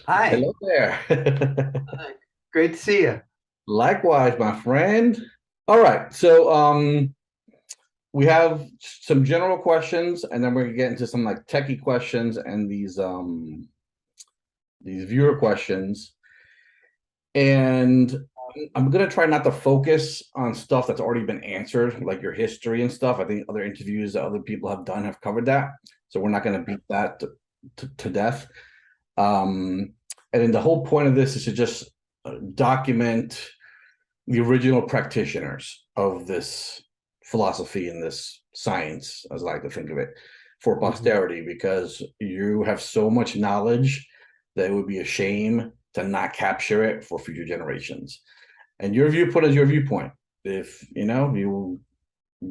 Hi. Hello there. Hi. Great to see you. Likewise, my friend. All right, so we have some general questions, and then we're gonna get into some like techie questions and these viewer questions. And I'm gonna try not to focus on stuff that's already been answered, like your history and stuff. I think other interviews that other people have done have covered that, so we're not gonna beat that to death. Um, and then the whole point of this is to just document the original practitioners of this philosophy and this science, as I like to think of it, for Mhm. posterity, because you have so much knowledge that it would be a shame to not capture it for future generations. And your viewpoint is your viewpoint. If you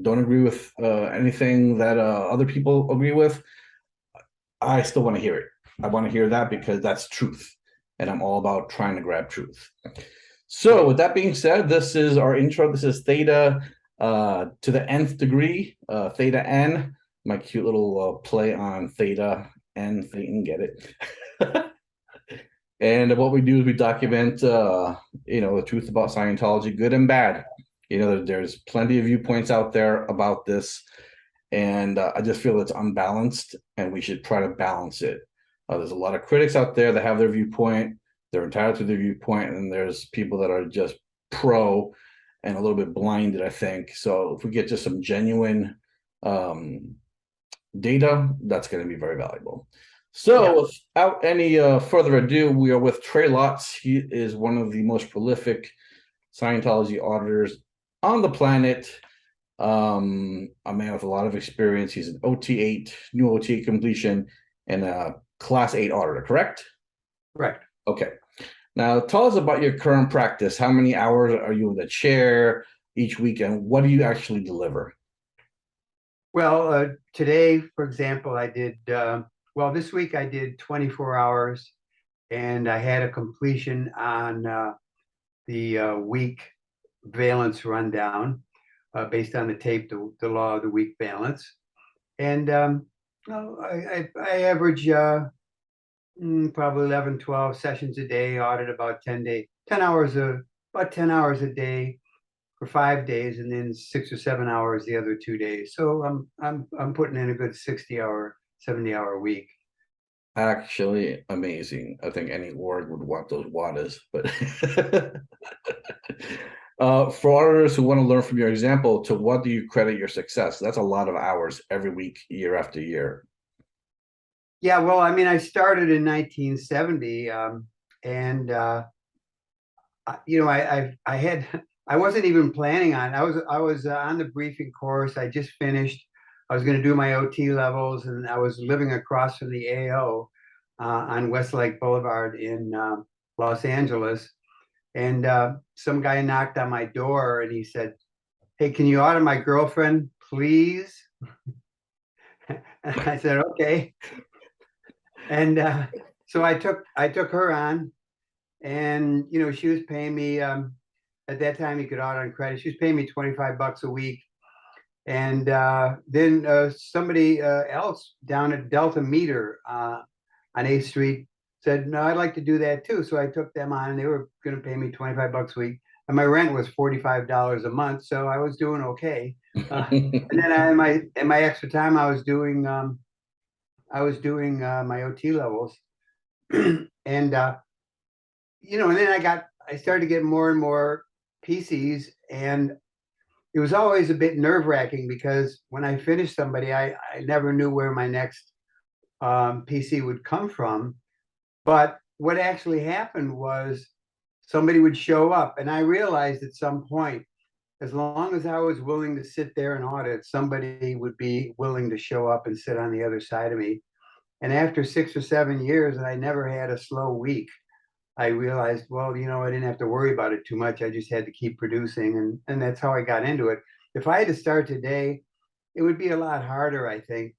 don't agree with anything that other people agree with, I still want to hear it. I want to hear that because that's truth, and I'm all about trying to grab truth. So, Great. with that being said, this is our intro. This is Theta to the nth degree, Theta N. My cute little play on Theta and Thetan, get it? And what we do is we document, the truth about Scientology, good and bad. There's plenty of viewpoints out there about this, and I just feel it's unbalanced, and we should try to balance it. There's a lot of critics out there that have their viewpoint; they're entitled to their viewpoint, and there's people that are just pro and a little bit blinded, I think. So if we get just some genuine um, data, that's going to be very valuable. Yeah. So, without any further ado, we are with Trey Lotz. He is one of the most prolific Scientology auditors on the planet. A man with a lot of experience. He's an OT VIII, new OT completion, and a Class 8 auditor, correct? Correct. Okay. Now, tell us about your current practice. How many hours are you in the chair each week, and what do you actually deliver? Well, today, for example, this week I did 24 hours and I had a completion on the week valence rundown based on the tape, the law of the week valence. And well, I average probably 11, 12 sessions a day, audit about 10 hours about 10 hours a day for 5 days, and then 6 or 7 hours the other 2 days. So I'm putting in a good 60 hour, 70 hour week. Actually, amazing. I think any org would want those waters, but for auditors who want to learn from your example, to what do you credit your success? That's a lot of hours every week, year after year. Yeah, well, I mean, I started in 1970, and I had I wasn't even planning on. I was on the briefing course. I just finished. I was going to do my OT levels, and I was living across from the AO on Westlake Boulevard in Los Angeles. And some guy knocked on my door, and he said, "Hey, can you audit my girlfriend, please?" And I said, "Okay." And so I took her on, and she was paying me. At that time, you could audit on credit. She was paying me $25 a week. And then somebody else down at Delta Meter on 8th Street said, "No, I'd like to do that too." So I took them on, and they were going to pay me $25 a week. And my rent was $45 a month, so I was doing okay. And then in my extra time, I was doing my OT levels, and and then I started to get more and more PCs, and it was always a bit nerve wracking because when I finished somebody, I never knew where my next PC would come from. But what actually happened was somebody would show up, and I realized at some point, as long as I was willing to sit there and audit, somebody would be willing to show up and sit on the other side of me. And after 6 or 7 years, and I never had a slow week, I realized, well, I didn't have to worry about it too much. I just had to keep producing, and that's how I got into it. If I had to start today, it would be a lot harder, I think.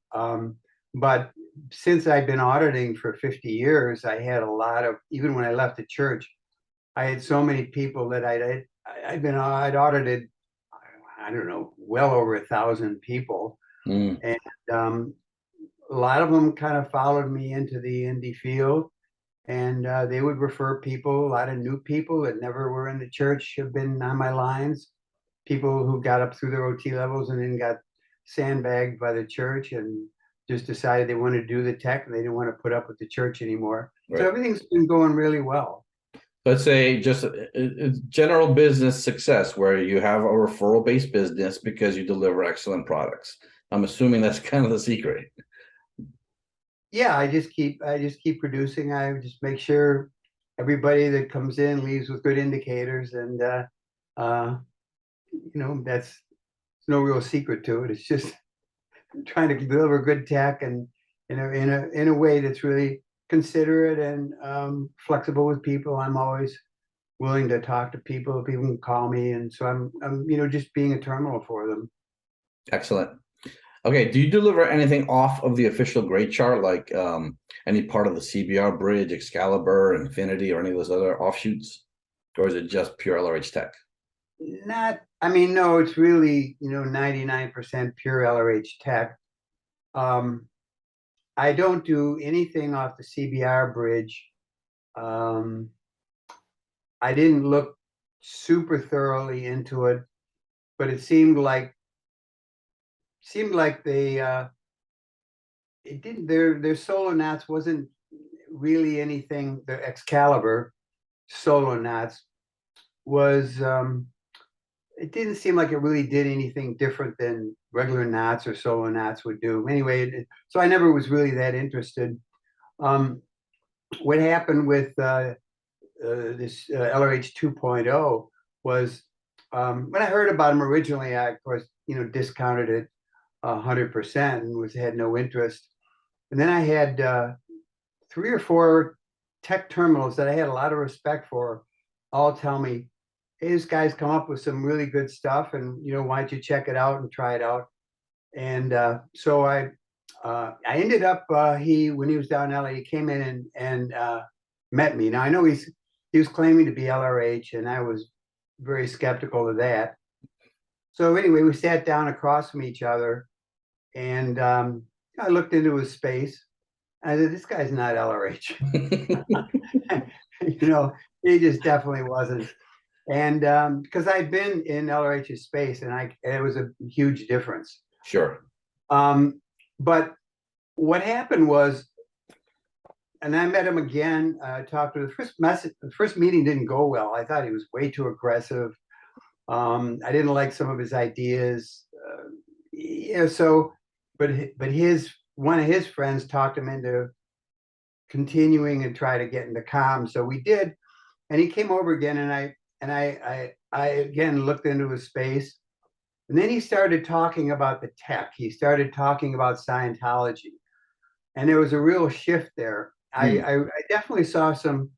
But since I've been auditing for 50 years, I had a lot of, even when I left the church, I had so many people that I'd audited, I don't know, well over 1,000 people, Mm. and a lot of them kind of followed me into the indie field. and they would refer people. A lot of new people that never were in the church have been on my lines. People who got up through their OT levels and then got sandbagged by the church and just decided they wanted to do the tech and they didn't want to put up with the church anymore. Right. So everything's been going really well. Let's say just a general business success where you have a referral-based business because you deliver excellent products. I'm assuming that's kind of the secret. Yeah, I just keep producing. I just make sure everybody that comes in leaves with good indicators, and that's no real secret to it. It's just trying to deliver good tech and in a way that's really considerate and flexible with people. I'm always willing to talk to people. People can call me, and so I'm just being a terminal for them. Excellent. Okay, do you deliver anything off of the official grade chart, like any part of the CBR bridge, Excalibur, Infinity, or any of those other offshoots? Or is it just pure LRH tech? No, it's really 99% pure LRH tech. I don't do anything off the CBR bridge. I didn't look super thoroughly into it, but it seemed like they it didn't their solo knots wasn't really anything. The Excalibur solo knots was it didn't seem like it really did anything different than regular knots or solo knots would do. Anyway, so I never was really that interested. What happened with this LRH 2.0 was when I heard about them originally, I of course discounted it 100% and had no interest. And then I had 3 or 4 tech terminals that I had a lot of respect for all tell me, hey, this guy's come up with some really good stuff, and why don't you check it out and try it out? And so I ended up when he was down in LA, he came in and met me. Now I know he was claiming to be LRH, and I was very skeptical of that. So anyway, we sat down across from each other, and I looked into his space. I said, "This guy's not LRH." He just definitely wasn't. And because I'd been in LRH's space, and it was a huge difference. Sure. But what happened was, and I met him again, talked to the first meeting didn't go well. I thought he was way too aggressive. I didn't like some of his ideas. But one of his friends talked him into continuing and try to get into comms. So we did, and he came over again, and I again looked into his space, and then he started talking about the tech. He started talking about Scientology, and there was a real shift there. I definitely saw some,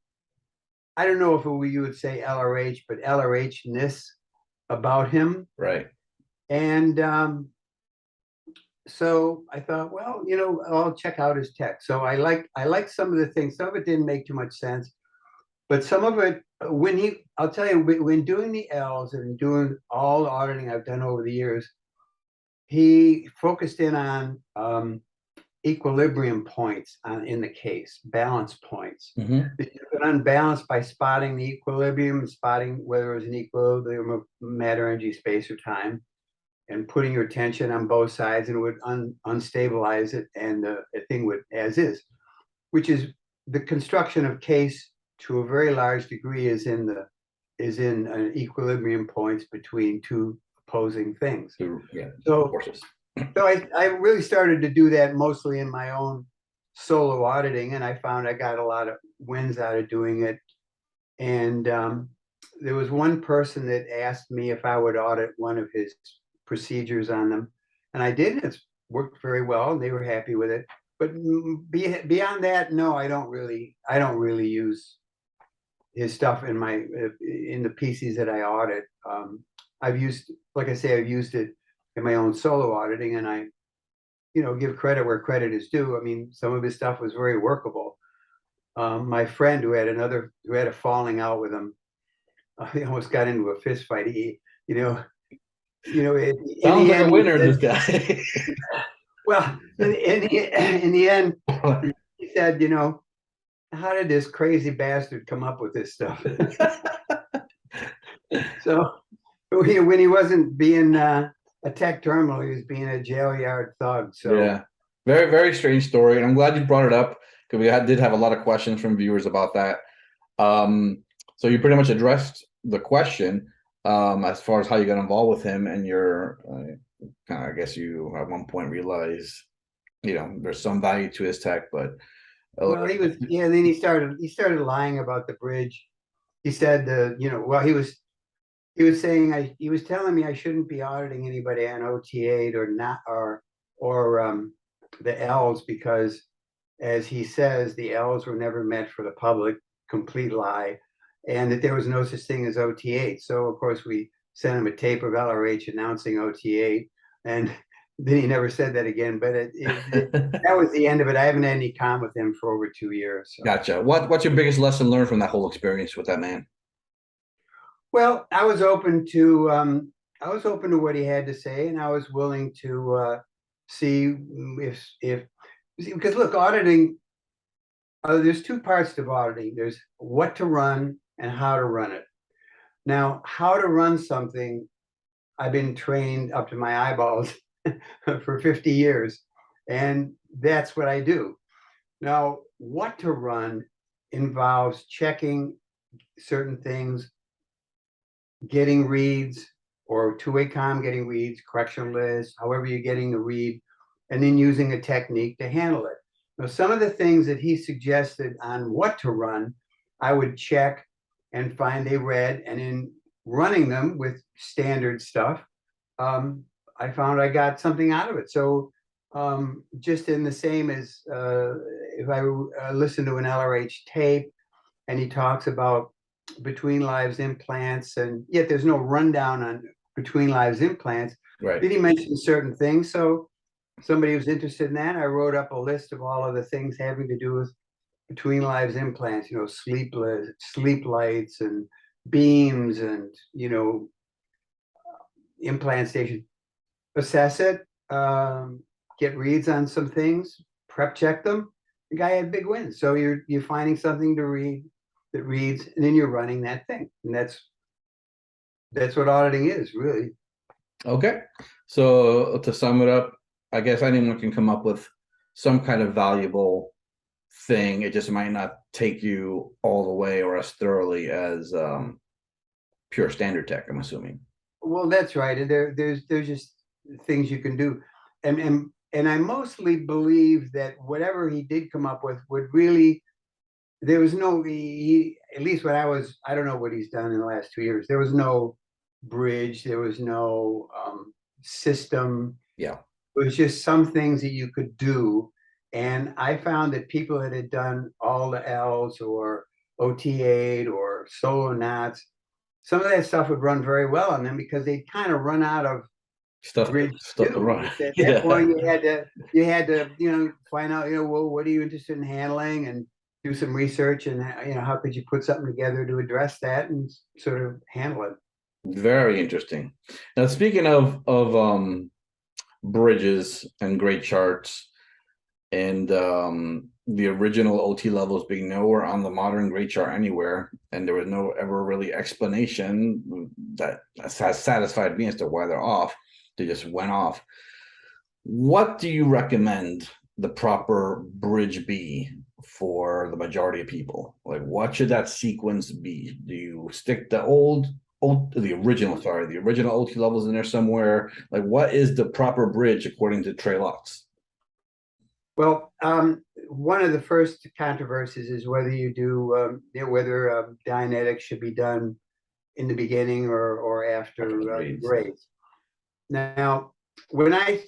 I don't know if you would say LRH, but LRH-ness about him. Right. And so I thought, well, I'll check out his tech. So I like some of the things. Some of it didn't make too much sense, but some of it, I'll tell you, when doing the L's and doing all the auditing I've done over the years, he focused in on equilibrium points in the case, balance points. Mm-hmm. You can unbalance by spotting the equilibrium and spotting whether it was an equilibrium of matter, energy, space, or time, and putting your attention on both sides, and it would unstabilize it, and the thing would as is, which is the construction of case to a very large degree is in equilibrium points between two opposing things. Yeah. So Forces. So I really started to do that mostly in my own solo auditing, and I found I got a lot of wins out of doing it. And there was one person that asked me if I would audit one of his procedures on them, and I did. It's worked very well, and they were happy with it. But beyond that, no, I don't really use his stuff in the PCs that I audit. I've used it in my own solo auditing, and I, give credit where credit is due. I mean, some of his stuff was very workable. My friend who had a falling out with him, he almost got into a fist fight. Sounds like a winner, this guy. Well, in the end, he said, how did this crazy bastard come up with this stuff? So when he wasn't being a tech terminal, he was being a jail yard thug. So Yeah, very, very strange story. And I'm glad you brought it up because did have a lot of questions from viewers about that. So you pretty much addressed the question as far as how you got involved with him and your I guess you at one point realized, there's some value to his tech, but well, he was, yeah. Then he started lying about the bridge. He said, well, he was saying he was telling me I shouldn't be auditing anybody on OT VIII or not or the L's because, as he says, the L's were never meant for the public. Complete lie, and that there was no such thing as OT VIII. So of course we sent him a tape of LRH announcing OT VIII, and then he never said that again. But that was the end of it. I haven't had any con with him for over 2 years. So. Gotcha. What's your biggest lesson learned from that whole experience with that man? Well, I was open to what he had to say, and I was willing to see if because look, auditing. There's two parts to auditing. There's what to run and how to run it. Now, how to run something, I've been trained up to my eyeballs for 50 years, and that's what I do. Now, what to run involves checking certain things, getting reads or two-way comm, getting reads, correction lists, however you're getting the read, and then using a technique to handle it. Now, some of the things that he suggested on what to run, I would check and find they read, and in running them with standard stuff, I found I got something out of it. So just in the same as if I listen to an LRH tape and he talks about between lives implants, and yet there's no rundown on between lives implants. Right. Did he mention certain things? So somebody was interested in that. I wrote up a list of all of the things having to do with between lives implants, sleep lights and beams and, implant station. Assess it, get reads on some things, prep check them. The guy had big wins. So you're finding something to read that reads, and then you're running that thing. And that's what auditing is, really. Okay. So to sum it up, I guess anyone can come up with some kind of valuable thing. It just might not take you all the way or as thoroughly as pure standard tech, I'm assuming. Well, that's right. And there's just things you can do. And I mostly believe that whatever he did come up with would really, there was no, at least when I don't know what he's done in the last 2 years. There was no bridge. There was no system. Yeah. It was just some things that you could do. And I found that people that had done all the L's or OT VIII or solo knots, some of that stuff would run very well on them because they'd kind of run out of stuff to run. At that point, you had to find out, well, what are you interested in handling, and do some research, and how could you put something together to address that and sort of handle it. Very interesting. Now, speaking of bridges and grade charts, and the original OT levels being nowhere on the modern grade chart anywhere, and there was no ever really explanation that has satisfied me as to why they're off. They just went off. What do you recommend the proper bridge be for the majority of people? Like, what should that sequence be? Do you stick the the original OT levels in there somewhere? Like, what is the proper bridge according to Trey Lotz? Well, one of the first controversies is whether you do whether Dianetics should be done in the beginning or after grades. Now, when I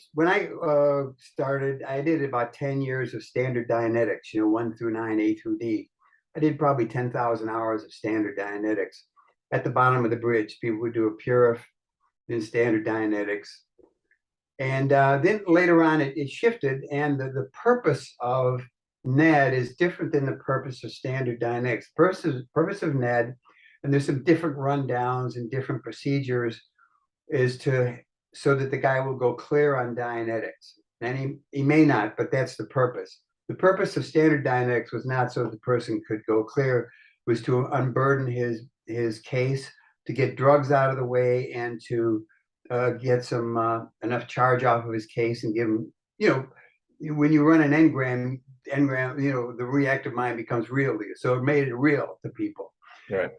started, I did about 10 years of standard Dianetics, 1 through 9, A through D. I did probably 10,000 hours of standard Dianetics. At the bottom of the bridge, people would do a Purif, then standard Dianetics. And then later on, it shifted, and the purpose of NED is different than the purpose of standard Dianetics. Purpose of NED, and there's some different rundowns and different procedures, is so that the guy will go clear on Dianetics. And he may not, but that's the purpose. The purpose of standard Dianetics was not so the person could go clear, was to unburden his case, to get drugs out of the way, and to get some enough charge off of his case and give him, when you run an engram, the reactive mind becomes real to you. So it made it real to people. Right.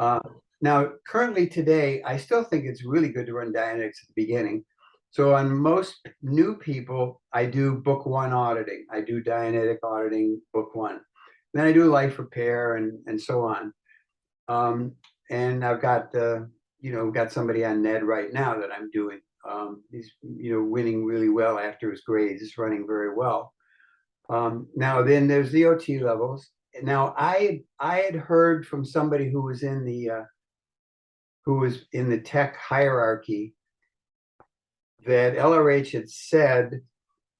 Now, currently today, I still think it's really good to run Dianetics at the beginning. So on most new people, I do book 1 auditing. I do Dianetic auditing book 1. Then I do life repair and so on. And I've got got somebody on Ned right now that I'm doing. He's winning really well after his grades. He's running very well. Now then there's the OT levels. Now I had heard from somebody who was in the tech hierarchy that LRH had said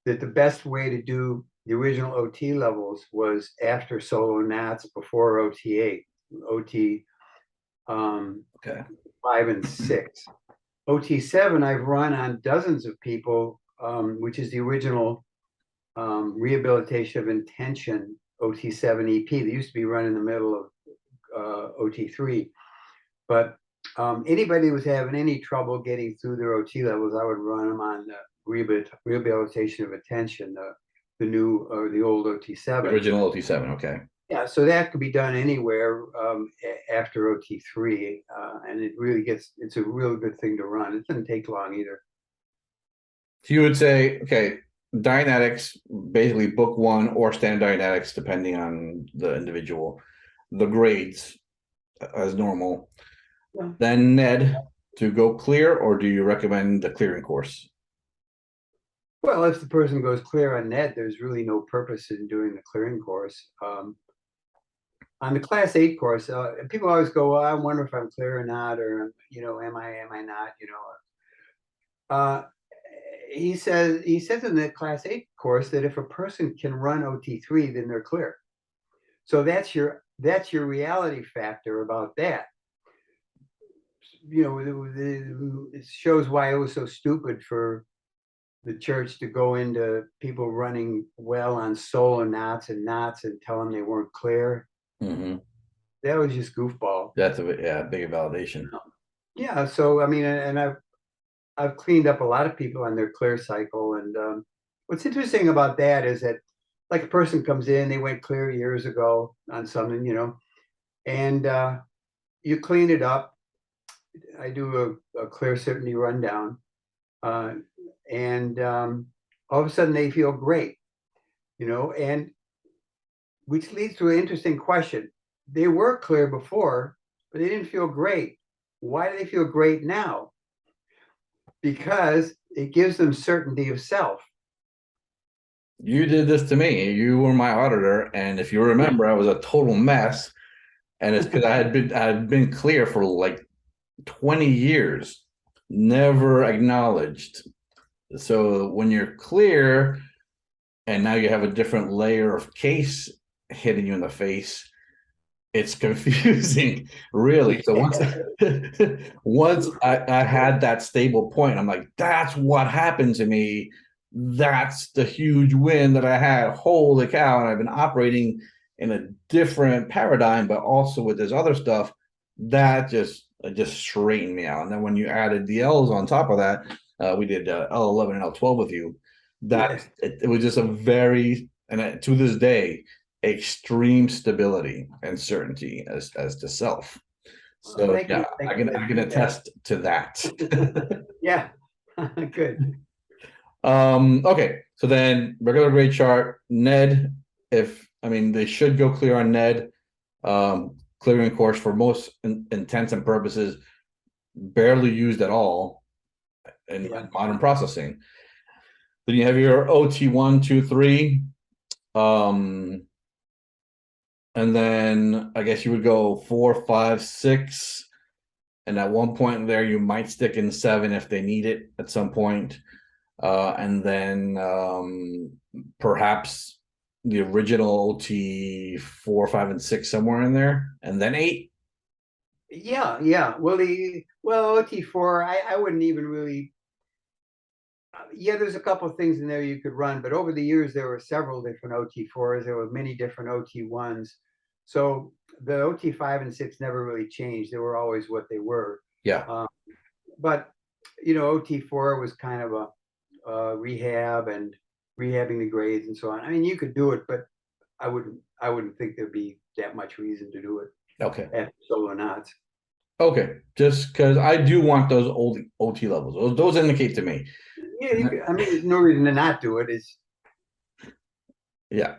that the best way to do the original OT levels was after solo nats, before OT VIII, OT 5 and 6. OT VII I've run on dozens of people, which is the original rehabilitation of intention OT VII EP. They used to be run in the middle of OT 3, but anybody who was having any trouble getting through their OT levels, I would run them on rehabilitation of attention, the new or the old OT VII. Original OT VII, okay. Yeah, so that could be done anywhere after OT 3, and it's a really good thing to run. It doesn't take long either. So you would say, okay, Dianetics, basically book 1 or standard Dianetics, depending on the individual, the grades as normal. Yeah. Then Ned to go clear, or do you recommend the clearing course? Well, if the person goes clear on Ned, there's really no purpose in doing the clearing course. On the Class 8 course, people always go, well, I wonder if I'm clear or not, or am I not? He says in the Class 8 course that if a person can run OT 3, then they're clear. So that's your reality factor about that. It shows why it was so stupid for the church to go into people running well on solo knots and tell them they weren't clear. Mm-hmm. That was just goofball. That's a big validation. Yeah. So I mean, and I've cleaned up a lot of people on their clear cycle, and what's interesting about that is that, like, a person comes in, they went clear years ago on something, and you clean it up. I do a clear certainty rundown, and all of a sudden they feel great, and which leads to an interesting question. They were clear before, but they didn't feel great. Why do they feel great now? Because it gives them certainty of self. You did this to me. You were my auditor, and if you remember, I was a total mess, and it's because I had been clear for like 20 years, never acknowledged. So when you're clear and now you have a different layer of case hitting you in the face, it's confusing, really. So once I had that stable point, I'm like, that's what happened to me. That's the huge win that I had. Holy cow. And I've been operating in a different paradigm, but also with this other stuff that just straightened me out. And then when you added the L's on top of that, we did L11 and L12 with you. That it was just a very, and to this day, extreme stability and certainty as to self. So I can attest to that. Yeah, good. Okay, so then regular grade chart, Ned. They should go clear on Ned. Clearing course for most intents and purposes, barely used at all in modern processing. Then you have your OT 1, 2, 3. And then I guess you would go 4, 5, 6. And at one point there, you might stick in 7 if they need it at some point. And then perhaps the original OT 4, 5, and 6 somewhere in there, and then 8. Yeah. Well, OT 4, I wouldn't even really. Yeah, there's a couple of things in there you could run, but over the years there were several different OT4s. There were many different OT1s. So the OT 5 and 6 never really changed. They were always what they were. Yeah. But OT4 was kind of a rehab and rehabbing the grades and so on. I mean, you could do it, but I wouldn't think there'd be that much reason to do it Okay. after solo knots. Okay. Just because I do want those old OT levels. Those indicate to me. Yeah, I mean, there's no reason to not do it. It's Yeah.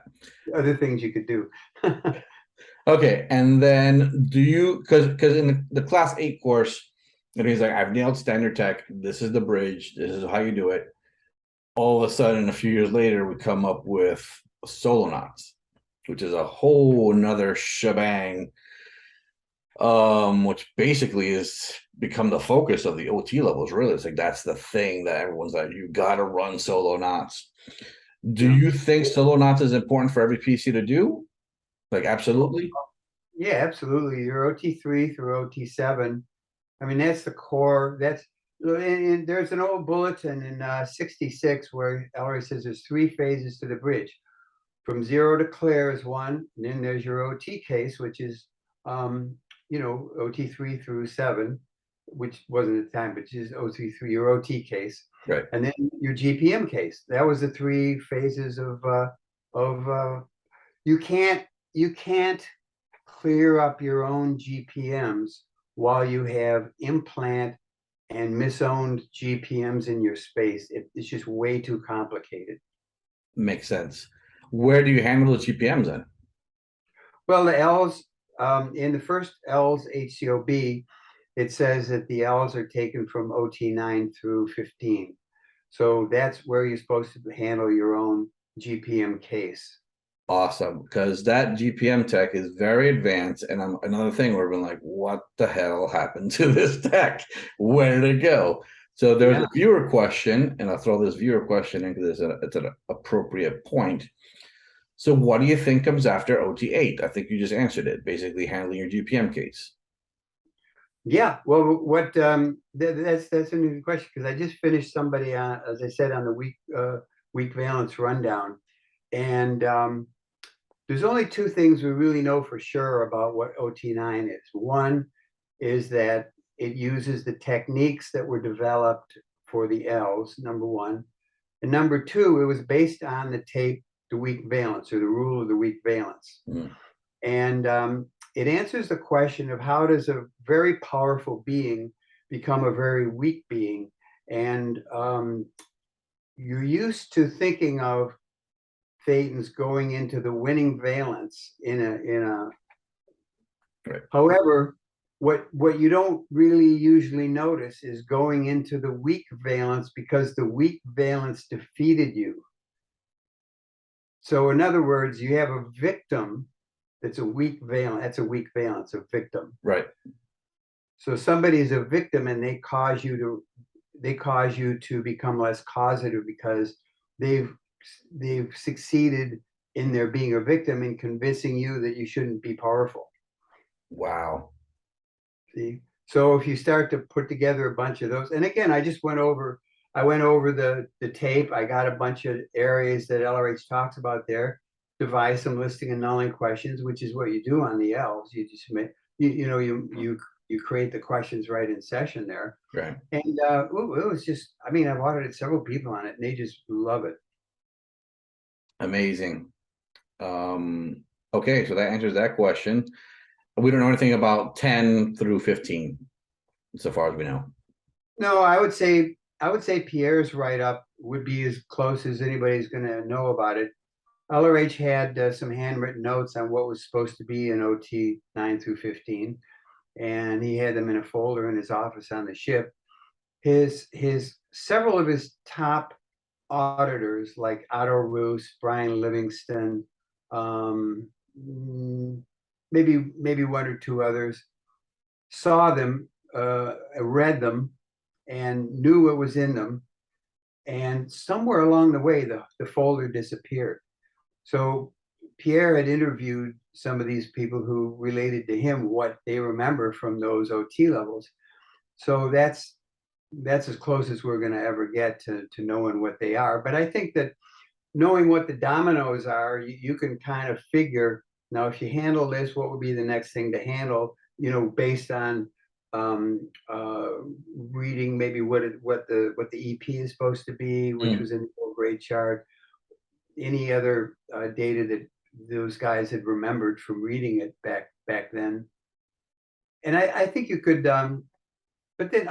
other things you could do. Okay. And then do you, because in the class 8 course, and he's like, I've nailed standard tech. This is the bridge. This is how you do it. All of a sudden, a few years later, we come up with solo knots, which is a whole nother shebang, which basically is become the focus of the OT levels. Really, it's like that's the thing that everyone's like, you got to run solo knots. Do you think solo knots is important for every PC to do? Like, absolutely. Yeah, absolutely. Your OT3 through OT7. I mean, that's the core. And there's an old bulletin in 66 where LRH says there's 3 phases to the bridge. From 0 to clear is 1, and then there's your OT case, which is OT3 through 7, which wasn't at the time, but just OT3, your OT case. Right. And then your GPM case. That was the 3 phases of you can't clear up your own GPMs while you have implant and misowned GPMs in your space. It's just way too complicated. Makes sense. Where do you handle the GPMs then? Well, the L's, in the first L's HCOB, it says that the L's are taken from OT 9 through 15. So that's where you're supposed to handle your own GPM case. Awesome, because that GPM tech is very advanced, and another thing where we're like, what the hell happened to this tech? Where did it go? So there's a viewer question, and I'll throw this viewer question in because it's an appropriate point. So what do you think comes after OT 8? I think you just answered it, basically handling your GPM case. Yeah, well, what that's a new question because I just finished somebody on, as I said, on the weak valence rundown, and there's only 2 things we really know for sure about what OT9 is. One is that it uses the techniques that were developed for the L's, number 1. And number 2, it was based on the tape, the weak valence, or the rule of the weak valence. Mm. And it answers the question of how does a very powerful being become a very weak being? And you're used to thinking of thetans going into the winning valence Right. However, what you don't really usually notice is going into the weak valence because the weak valence defeated you. So in other words, you have a victim that's a weak valence. That's a weak valence, a victim. Right. So somebody's a victim and they cause you to become less causative because they've succeeded in their being a victim and convincing you that you shouldn't be powerful. Wow. See? So if you start to put together a bunch of those, and again, I went over the tape. I got a bunch of areas that LRH talks about there, devise some listing and nulling questions, which is what you do on the L's. You just make, you create the questions right in session there. Right. And it was just, I mean, I've audited several people on it and they just love it. Amazing. Okay, so that answers that question. We don't know anything about 10 through 15, so far as we know. No, I would say Pierre's write-up would be as close as anybody's going to know about it. LRH had some handwritten notes on what was supposed to be in OT 9 through 15, and he had them in a folder in his office on the ship. Several of his top auditors, like Otto Roos, Brian Livingston, maybe 1 or 2 others, saw them, read them, and knew what was in them. And somewhere along the way, the folder disappeared. So Pierre had interviewed some of these people who related to him what they remember from those OT levels. So that's that's as close as we're going to ever get to knowing what they are. But I think that knowing what the dominoes are, you can kind of figure, now if you handle this, what would be the next thing to handle, you know, based on um, uh, reading maybe what the EP is supposed to be, which was in the full grade chart, any other data that those guys had remembered from reading it back then. And I think you could, but then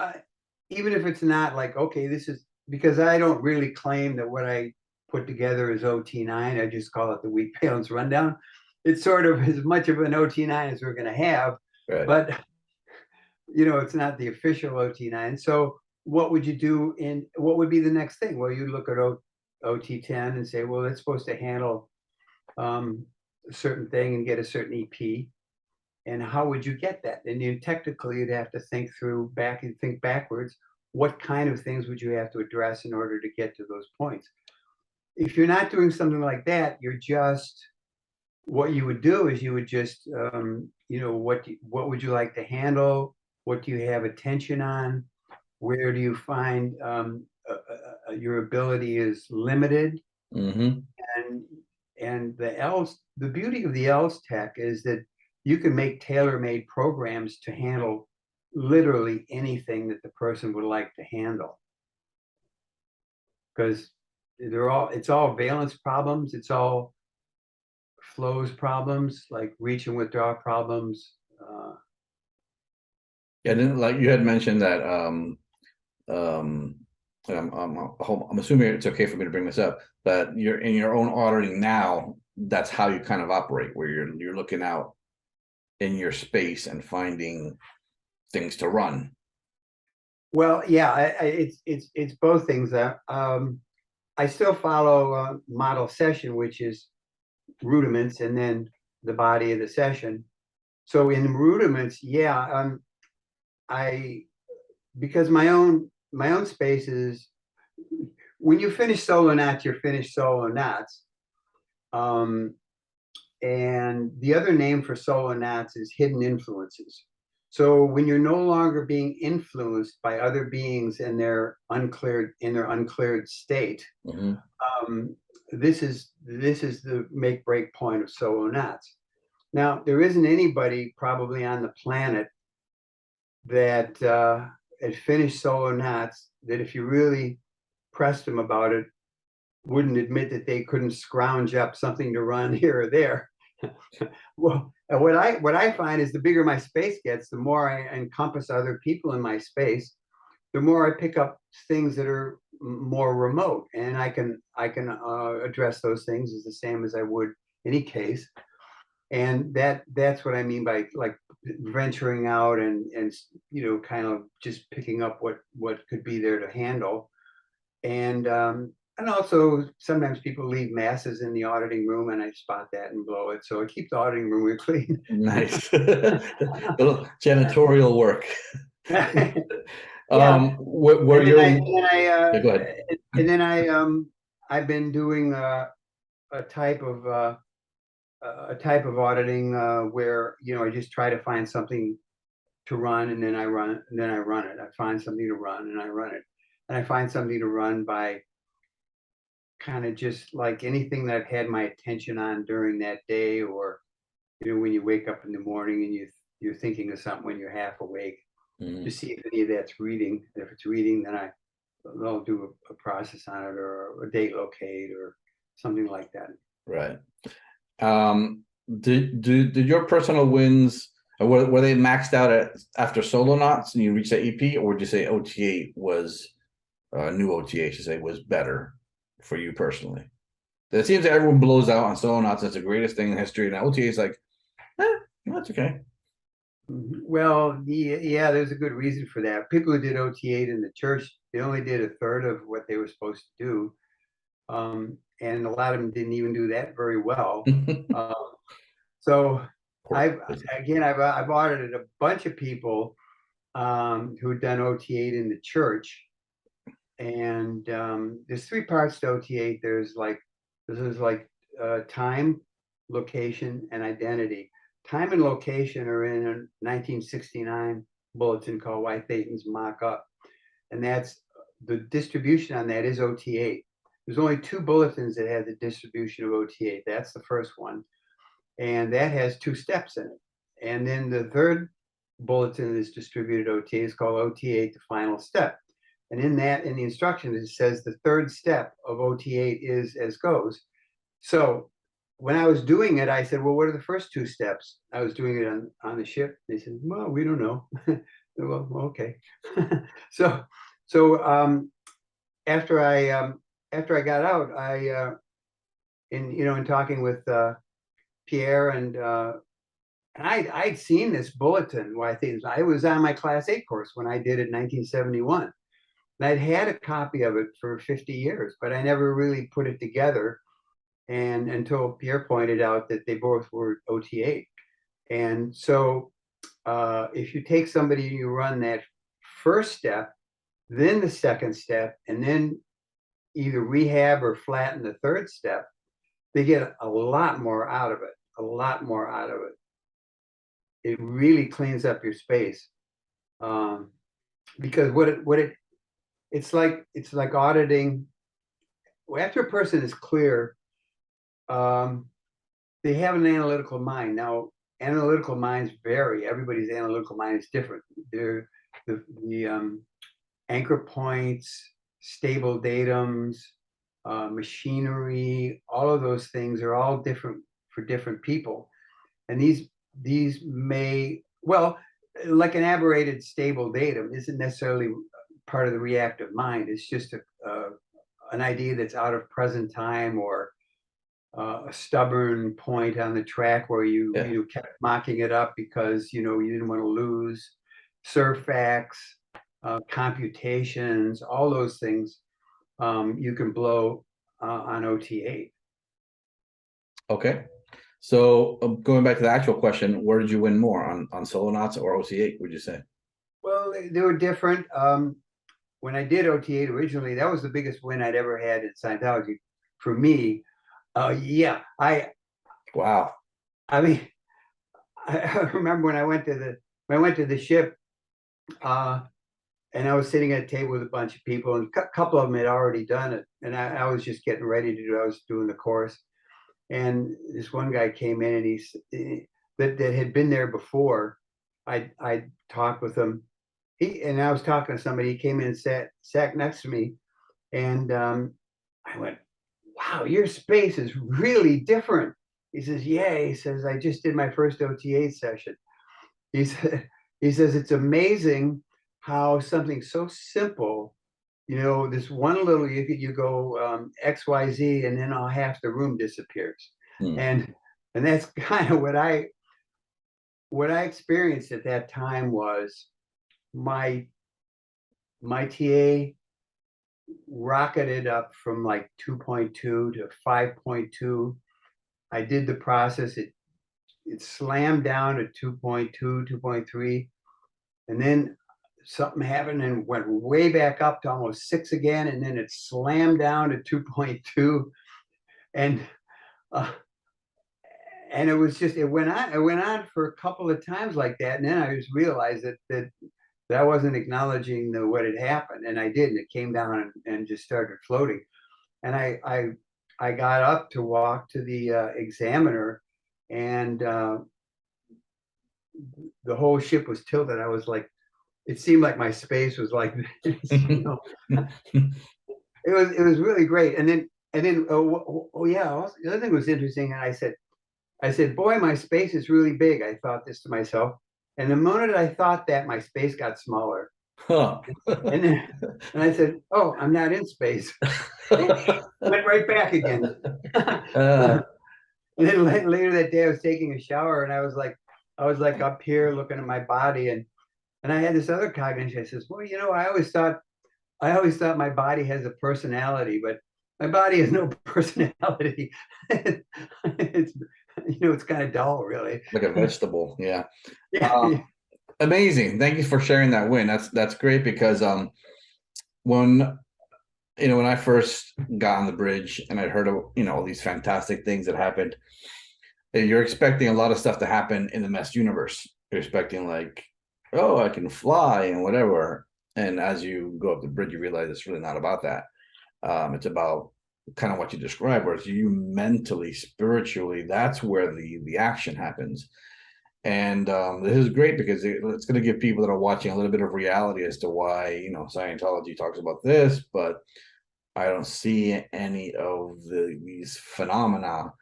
even if it's not like, okay, this is, because I don't really claim that what I put together is OT9, I just call it the weak balance rundown. It's sort of as much of an OT9 as we're going to have, Right. but you know, it's not the official OT9. So what would you do in, what would be the next thing? Well, you look at OT10 and say, well, it's supposed to handle a certain thing and get a certain EP. And how would you get that? And you technically you'd have to think think backwards. What kind of things would you have to address in order to get to those points? If you're not doing something like that, you're just, what you would do is you would just, you know, what would you like to handle? What do you have attention on? Where do you find your ability is limited? Mm-hmm. And the beauty of the ELS tech is that you can make tailor-made programs to handle literally anything that the person would like to handle. Because it's all valence problems, it's all flows problems, like reach and withdraw problems. Yeah, then like you had mentioned that um I'm assuming it's okay for me to bring this up, but you're in your own auditing now, that's how you kind of operate, where you're looking out in your space and finding things to run. Well, yeah, it's both things. I still follow model session, which is rudiments, and then the body of the session. So in rudiments, yeah, I, because my own space is, when you finish solo knots, you're finished solo knots. And the other name for solo knots is hidden influences. So when you're no longer being influenced by other beings in their uncleared state, Mm-hmm. this is the make break point of solo knots. Now, there isn't anybody probably on the planet that had finished solo knots that, if you really pressed them about it, wouldn't admit that they couldn't scrounge up something to run here or there. Well, what I find is the bigger my space gets, the more I encompass other people in my space, the more I pick up things that are more remote, and I can address those things as the same as I would any case. And that's what I mean by like venturing out and you know, kind of just picking up what could be there to handle. And also sometimes people leave masses in the auditing room, and I spot that and blow it. So I keep the auditing room really clean. Nice. Little janitorial work. Yeah. Where And you're, then yeah, go ahead. and then I've been doing a type of auditing where, you know, I just try to find something to run, and then I run it, and then I run it. I find something to run and I run it. And I find something to run by kind of just like anything that I've had my attention on during that day, or, you know, when you wake up in the morning and you're thinking of something when you're half awake, to see if any of that's reading. And if it's reading, then I'll do a process on it, or a date locate or something like that. Right. Did your personal wins, were they maxed out after solo knots and you reached that EP, or would you say OTA was new OTA, I should say, was better for you personally? It seems that everyone blows out on solo knots. That's the greatest thing in history, and OTA is like, that's okay. Well, yeah, there's a good reason for that. People who did OT VIII in the church, they only did a third of what they were supposed to do. And a lot of them didn't even do that very well. So I've audited a bunch of people who'd done OT VIII in the church. And there's three parts to OT VIII. There's time, location, and identity. Time and location are in a 1969 bulletin called Why Thetans Mock Up. and that's the distribution on that is OT VIII. There's only 2 bulletins that have the distribution of OT VIII. That's the first one, and that has 2 steps in it. And then the third bulletin that is distributed OT is called OT VIII, the final step. And in the instructions, it says the third step of OT VIII is as goes. So when I was doing it, I said, well, what are the first 2 steps? I was doing it on the ship. They said, well, we don't know. Well, okay. so after I got out, in talking with Pierre and I'd seen this bulletin. Well, I think I was on my Class 8 course when I did it in 1971. And I'd had a copy of it for 50 years, but I never really put it together. And until Pierre pointed out that they both were OT VIII. And so if you take somebody and you run that first step, then the second step, and then either rehab or flatten the third step, they get a lot more out of it, a lot more out of it. It really cleans up your space. Because it's like auditing. After a person is clear, they have an analytical mind. Now, analytical minds vary. Everybody's analytical mind is different. They're the anchor points, stable datums, machinery, all of those things are all different for different people. And these may, well, like an aberrated stable datum isn't necessarily part of the reactive mind. It's just an idea that's out of present time, or a stubborn point on the track where you kept mocking it up because you didn't want to lose. Surfax, computations, all those things you can blow on OT VIII. Okay. So going back to the actual question, where did you win more, on Solonauts or OT VIII, would you say? Well, they were different. When I did OT VIII originally, that was the biggest win I'd ever had in Scientology for me. Yeah, wow. I mean, I remember when I went to the ship, and I was sitting at a table with a bunch of people, and a couple of them had already done it, and I was just getting ready to do it. I was doing the course, and this one guy came in, and that had been there before. I talked with him, and I was talking to somebody. He came in and sat next to me, and I went, wow, your space is really different. He says, yeah. He says, I just did my first OT VIII session. He says, it's amazing how something so simple, this one little, you go XYZ, and then half the room disappears. And that's kind of what I experienced at that time. Was my TA rocketed up from like 2.2 to 5.2. I did the process. It slammed down to 2.2, 2.3, and then something happened and went way back up to almost 6 again, and then it slammed down to 2.2, and it was just, it went on for a couple of times like that, and then I just realized that I wasn't acknowledging what had happened, and I did, and it came down and just started floating. And I got up to walk to the examiner, and the whole ship was tilted. I was like, it seemed like my space was like this, It was really great. And then the other thing was interesting. And I said, boy, my space is really big. I thought this to myself. And the moment I thought that, my space got smaller. Huh. and I said, oh, I'm not in space. Went right back again. And then later that day, I was taking a shower, and I was like up here looking at my body, and I had this other cognition. I says, well, I always thought my body has a personality, but my body has no personality. It's kind of dull, really. Like a vegetable. Yeah. Yeah. Amazing. Thank you for sharing that win. That's great, because when I first got on the bridge and I heard of all these fantastic things that happened, you're expecting a lot of stuff to happen in the mesh universe. You're expecting like, oh, I can fly and whatever. And as you go up the bridge, you realize it's really not about that. It's about kind of what you described, where it's you mentally, spiritually, that's where the action happens. And this is great because it's going to give people that are watching a little bit of reality as to why, you know, Scientology talks about this, but I don't see any of these phenomena.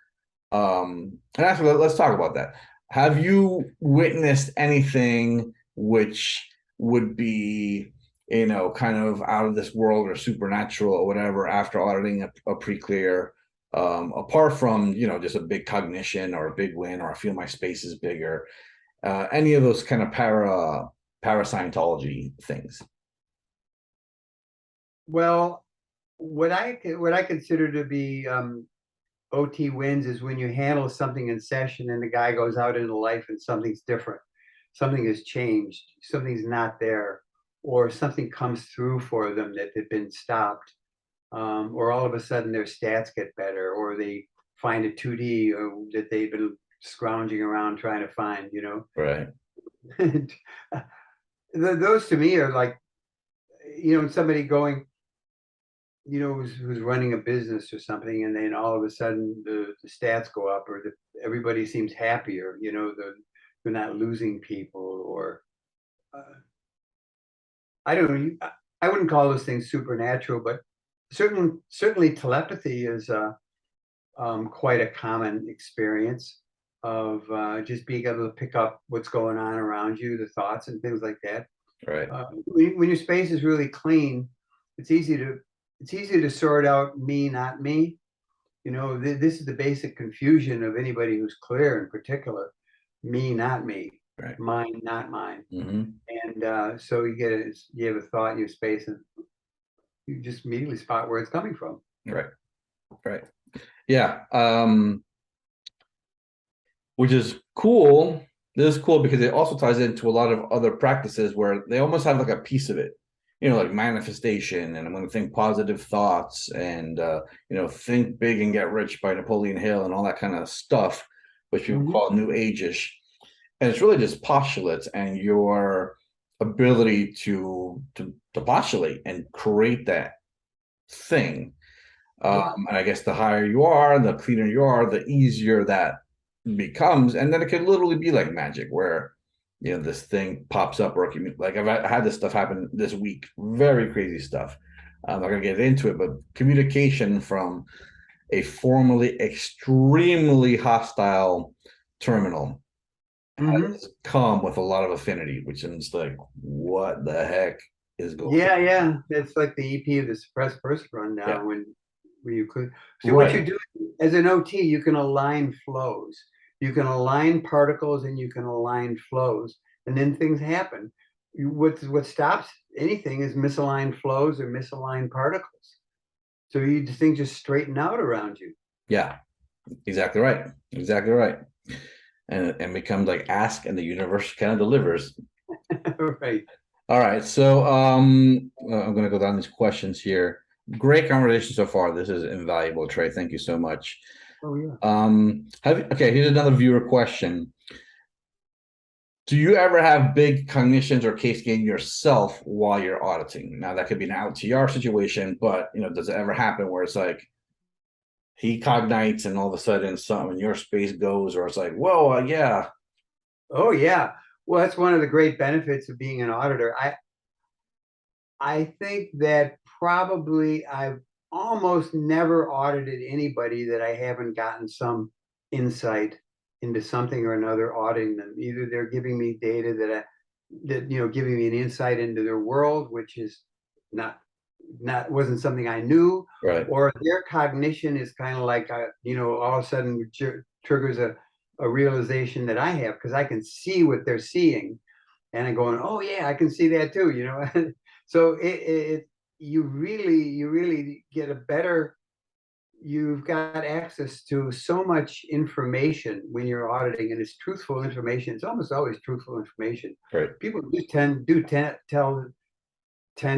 And actually, let's talk about that. Have you witnessed anything which would be, you know, kind of out of this world or supernatural or whatever after auditing a pre-clear, apart from, you know, just a big cognition or a big win, or I feel my space is bigger, any of those kind of para Scientology things? Well, what I consider to be OT wins is when you handle something in session and the guy goes out into life and something's different, something has changed, something's not there, or something comes through for them that had been stopped, or all of a sudden their stats get better, or they find a 2D that they've been scrounging around trying to find, you know. Right. And, those to me are like, you know, somebody going, you know, who's running a business or something, and then all of a sudden the stats go up, or everybody seems happier, you know, they're not losing people, or I don't know, I wouldn't call those things supernatural, but certainly telepathy is quite a common experience of just being able to pick up what's going on around you, the thoughts and things like that. Right. When your space is really clean, it's easy to sort out me, not me. You know, this is the basic confusion of anybody who's clear, in particular, me, not me, Right. mine, not mine. Mm-hmm. And so you have a thought in your space, and you just immediately spot where it's coming from. Right. Right. Yeah. Which is cool. This is cool because it also ties into a lot of other practices where they almost have like a piece of it, you know, like manifestation, and I'm going to think positive thoughts, and you know, think big and get rich by Napoleon Hill and all that kind of stuff, which people call New Age-ish. And it's really just postulates and your ability to postulate and create that thing. And I guess the higher you are, the cleaner you are, the easier that becomes. And then it can literally be like magic, where, you know, this thing pops up, or like I had this stuff happen this week, very crazy stuff. I'm not gonna get into it, but communication from a formerly extremely hostile terminal has come with a lot of affinity, which is like, what the heck is going on? Yeah. It's like the EP of the suppressed person rundown. Yeah. when you could see Right. what you're doing as an OT. You can align flows, you can align particles, and you can align flows, and then things happen. What stops anything is misaligned flows or misaligned particles. So things just straighten out around you. Yeah, exactly right. Exactly right. And becomes like ask and the universe kind of delivers. Right. All right. So I'm gonna go down these questions here. Great conversation so far. This is invaluable, Trey. Thank you so much. Oh yeah. Okay, here's another viewer question. Do you ever have big cognitions or case gain yourself while you're auditing? Now that could be an LTR situation, but you know, does it ever happen where it's like he cognites and all of a sudden something in your space goes, or it's like, whoa, yeah. Oh yeah. Well, that's one of the great benefits of being an auditor. I think that probably I've almost never audited anybody that I haven't gotten some insight into something or another auditing them. Either they're giving me data that you know, giving me an insight into their world, which is not wasn't something I knew, Right. or their cognition is kind of like you know, all of a sudden triggers a realization that I have, because I can see what they're seeing, and I'm going, oh yeah, I can see that too, you know. So you really get a better, you've got access to so much information when you're auditing, and it's truthful information. It's almost always truthful information. Right. People tend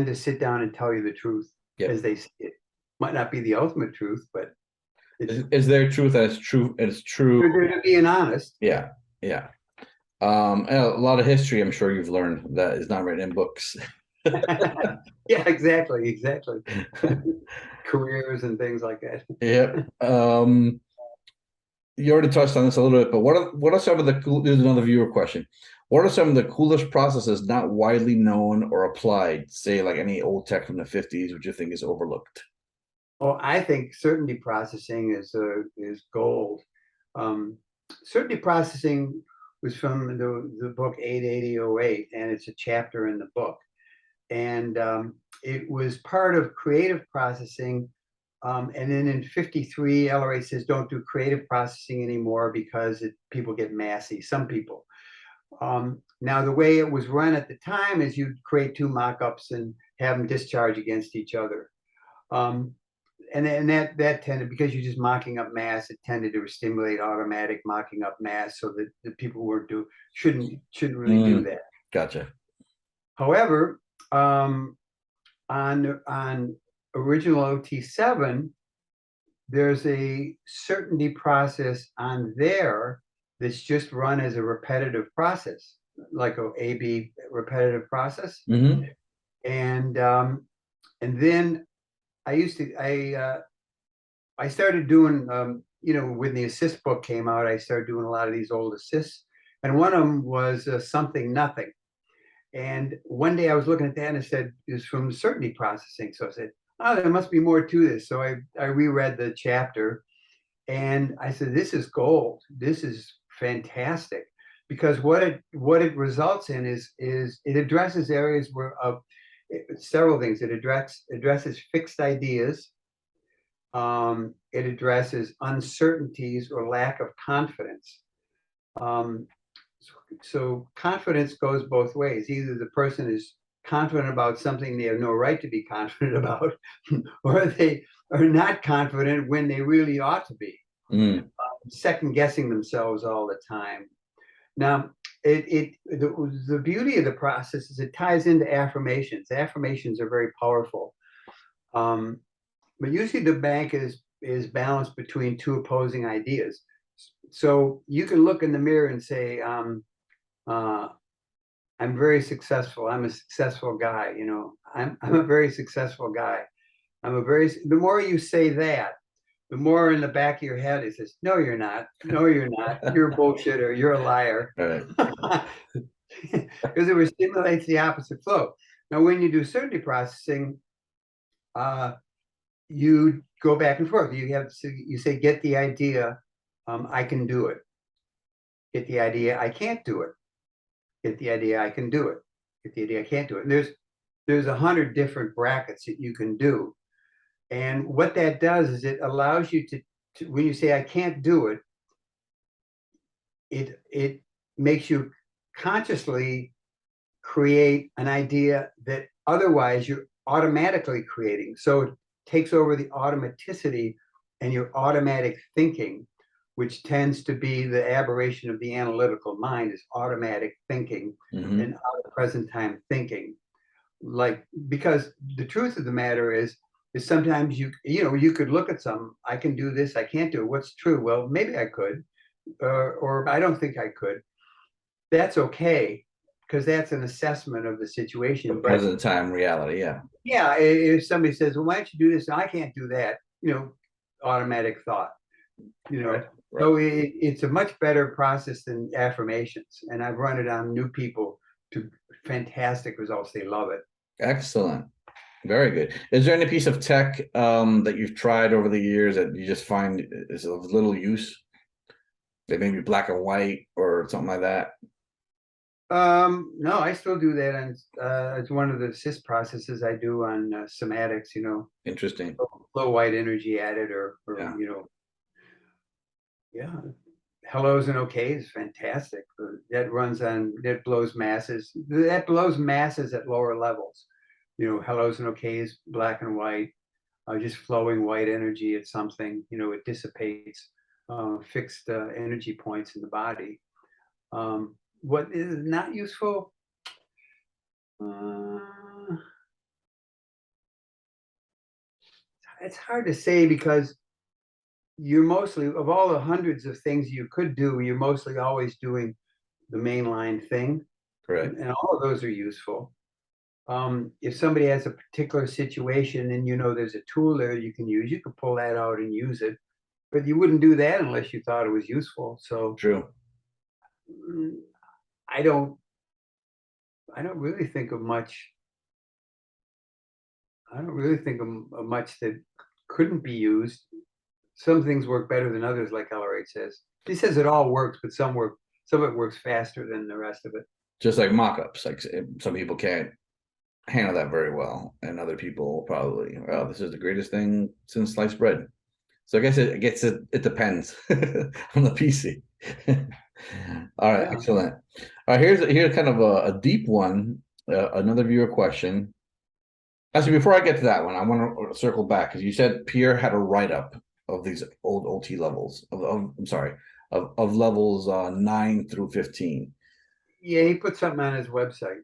to sit down and tell you the truth. Yep. As they see it. Might not be the ultimate truth, but is there truth as true as true? They're being honest. Yeah. And a lot of history, I'm sure you've learned, that is not written in books. Yeah, exactly. Careers and things like that. Yep. You already touched on this a little bit, but what are some of the cool? There's another viewer question. What are some of the coolest processes not widely known or applied? Say, like any old tech from the 50s, which you think is overlooked? Oh, I think certainty processing is gold. Certainty processing was from the book 88008, and it's a chapter in the book. And it was part of creative processing. And then in 53, LRH says don't do creative processing anymore because people get massy, some people. Now, the way it was run at the time is you'd create two mock-ups and have them discharge against each other. And that tended, because you're just mocking up mass, it tended to stimulate automatic mocking up mass, so that the people shouldn't really do that. Gotcha. However, on original OT VII, there's a certainty process on there that's just run as a repetitive process, like a AB repetitive process. Mm-hmm. And then I started doing, when the assist book came out, I started doing a lot of these old assists, and one of them was something nothing. And one day I was looking at that and it said it's from certainty processing. So I said, oh, there must be more to this. So I reread the chapter, and I said, this is gold. This is fantastic, because what it results in is it addresses areas of several things. It addresses fixed ideas. It addresses uncertainties or lack of confidence. So confidence goes both ways. Either the person is confident about something they have no right to be confident about, or they are not confident when they really ought to be, second guessing themselves all the time. Now, the beauty of the process is it ties into affirmations. Affirmations are very powerful, but usually the bank is balanced between two opposing ideas. So you can look in the mirror and say, I'm very successful. I'm a successful guy. I'm a very successful guy. The more you say that, the more in the back of your head it says, no, you're not. No, you're not. You're a bullshitter. You're a liar. Because it stimulates the opposite flow. Now, when you do certainty processing, you go back and forth. You say, get the idea, I can do it. Get the idea, I can't do it. Get the idea, I can do it. Get the idea, I can't do it. And there's 100 different brackets that you can do. And what that does is it allows you to when you say I can't do it, it makes you consciously create an idea that otherwise you're automatically creating. So it takes over the automaticity and your automatic thinking, which tends to be the aberration of the analytical mind, is automatic thinking and out of present time thinking. Because the truth of the matter is sometimes you could look at I can do this, I can't do it. What's true? Well, maybe I could, or I don't think I could. That's okay, because that's an assessment of the situation. The present time reality, yeah. Yeah, if somebody says, well, why don't you do this? I can't do that. Automatic thought. Right. So it's a much better process than affirmations. And I've run it on new people to fantastic results. They love it. Excellent. Very good. Is there any piece of tech that you've tried over the years that you just find is of little use? That maybe black and white or something like that? No, I still do that. And it's one of the assist processes I do on somatics, Interesting. Low white energy added yeah. Hellos and okays is fantastic. That blows masses. That blows masses at lower levels. Hellos and okays, black and white, just flowing white energy at something. It dissipates fixed energy points in the body. What is not useful? It's hard to say, because you're mostly, of all the hundreds of things you could do, you're mostly always doing the mainline thing. Correct. And all of those are useful. if somebody has a particular situation and there's a tool there you can use, you can pull that out and use it. But you wouldn't do that unless you thought it was useful. So True. mm, I don't really think of much. I don't really think of much that couldn't be used. Some things work better than others, like LRH says. He says it all works, but some of it works faster than the rest of it. Just like mock-ups, like some people can't handle that very well, and other people probably, well, this is the greatest thing since sliced bread. So I guess it depends on the PC. All right, Yeah. excellent. All right, here's kind of a deep one, another viewer question. Actually, before I get to that one, I want to circle back because you said Pierre had a write-up of these old OT levels I'm sorry, of levels 9 through 15. Yeah, he put something on his website.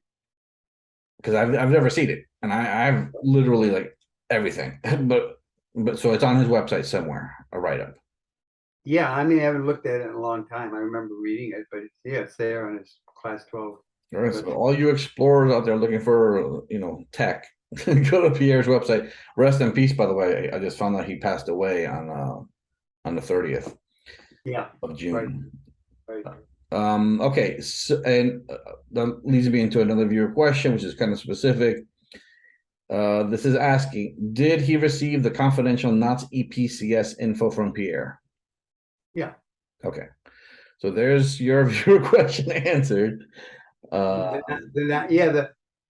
Because I've never seen it, and I've literally like everything, but so it's on his website somewhere, a write-up. Yeah, I mean, I haven't looked at it in a long time. I remember reading it, but it's there on his class 12. All right, so all you explorers out there looking for tech, go to Pierre's website. Rest in peace, by the way. I just found out he passed away on the 30th of June. Right. Okay, so, and that leads me into another viewer question, which is kind of specific. This is asking, did he receive the confidential not EPCS info from Pierre? Yeah. Okay, so there's your viewer question answered. Yeah,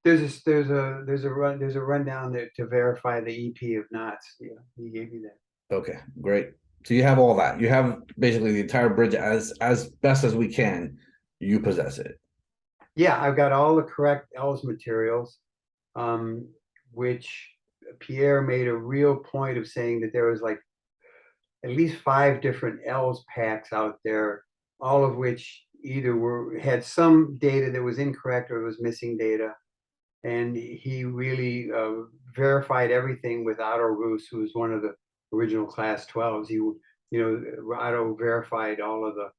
there's a rundown there to verify the EP of knots. Yeah, he gave you that. Okay, great. So you have all that. You have basically the entire bridge as best as we can. You possess it. Yeah, I've got all the correct ELS materials, which Pierre made a real point of saying that there was like at least 5 different ELS packs out there, all of which either had some data that was incorrect or was missing data. And he really verified everything with Otto Roos, who was one of the original class 12s. Otto verified all of the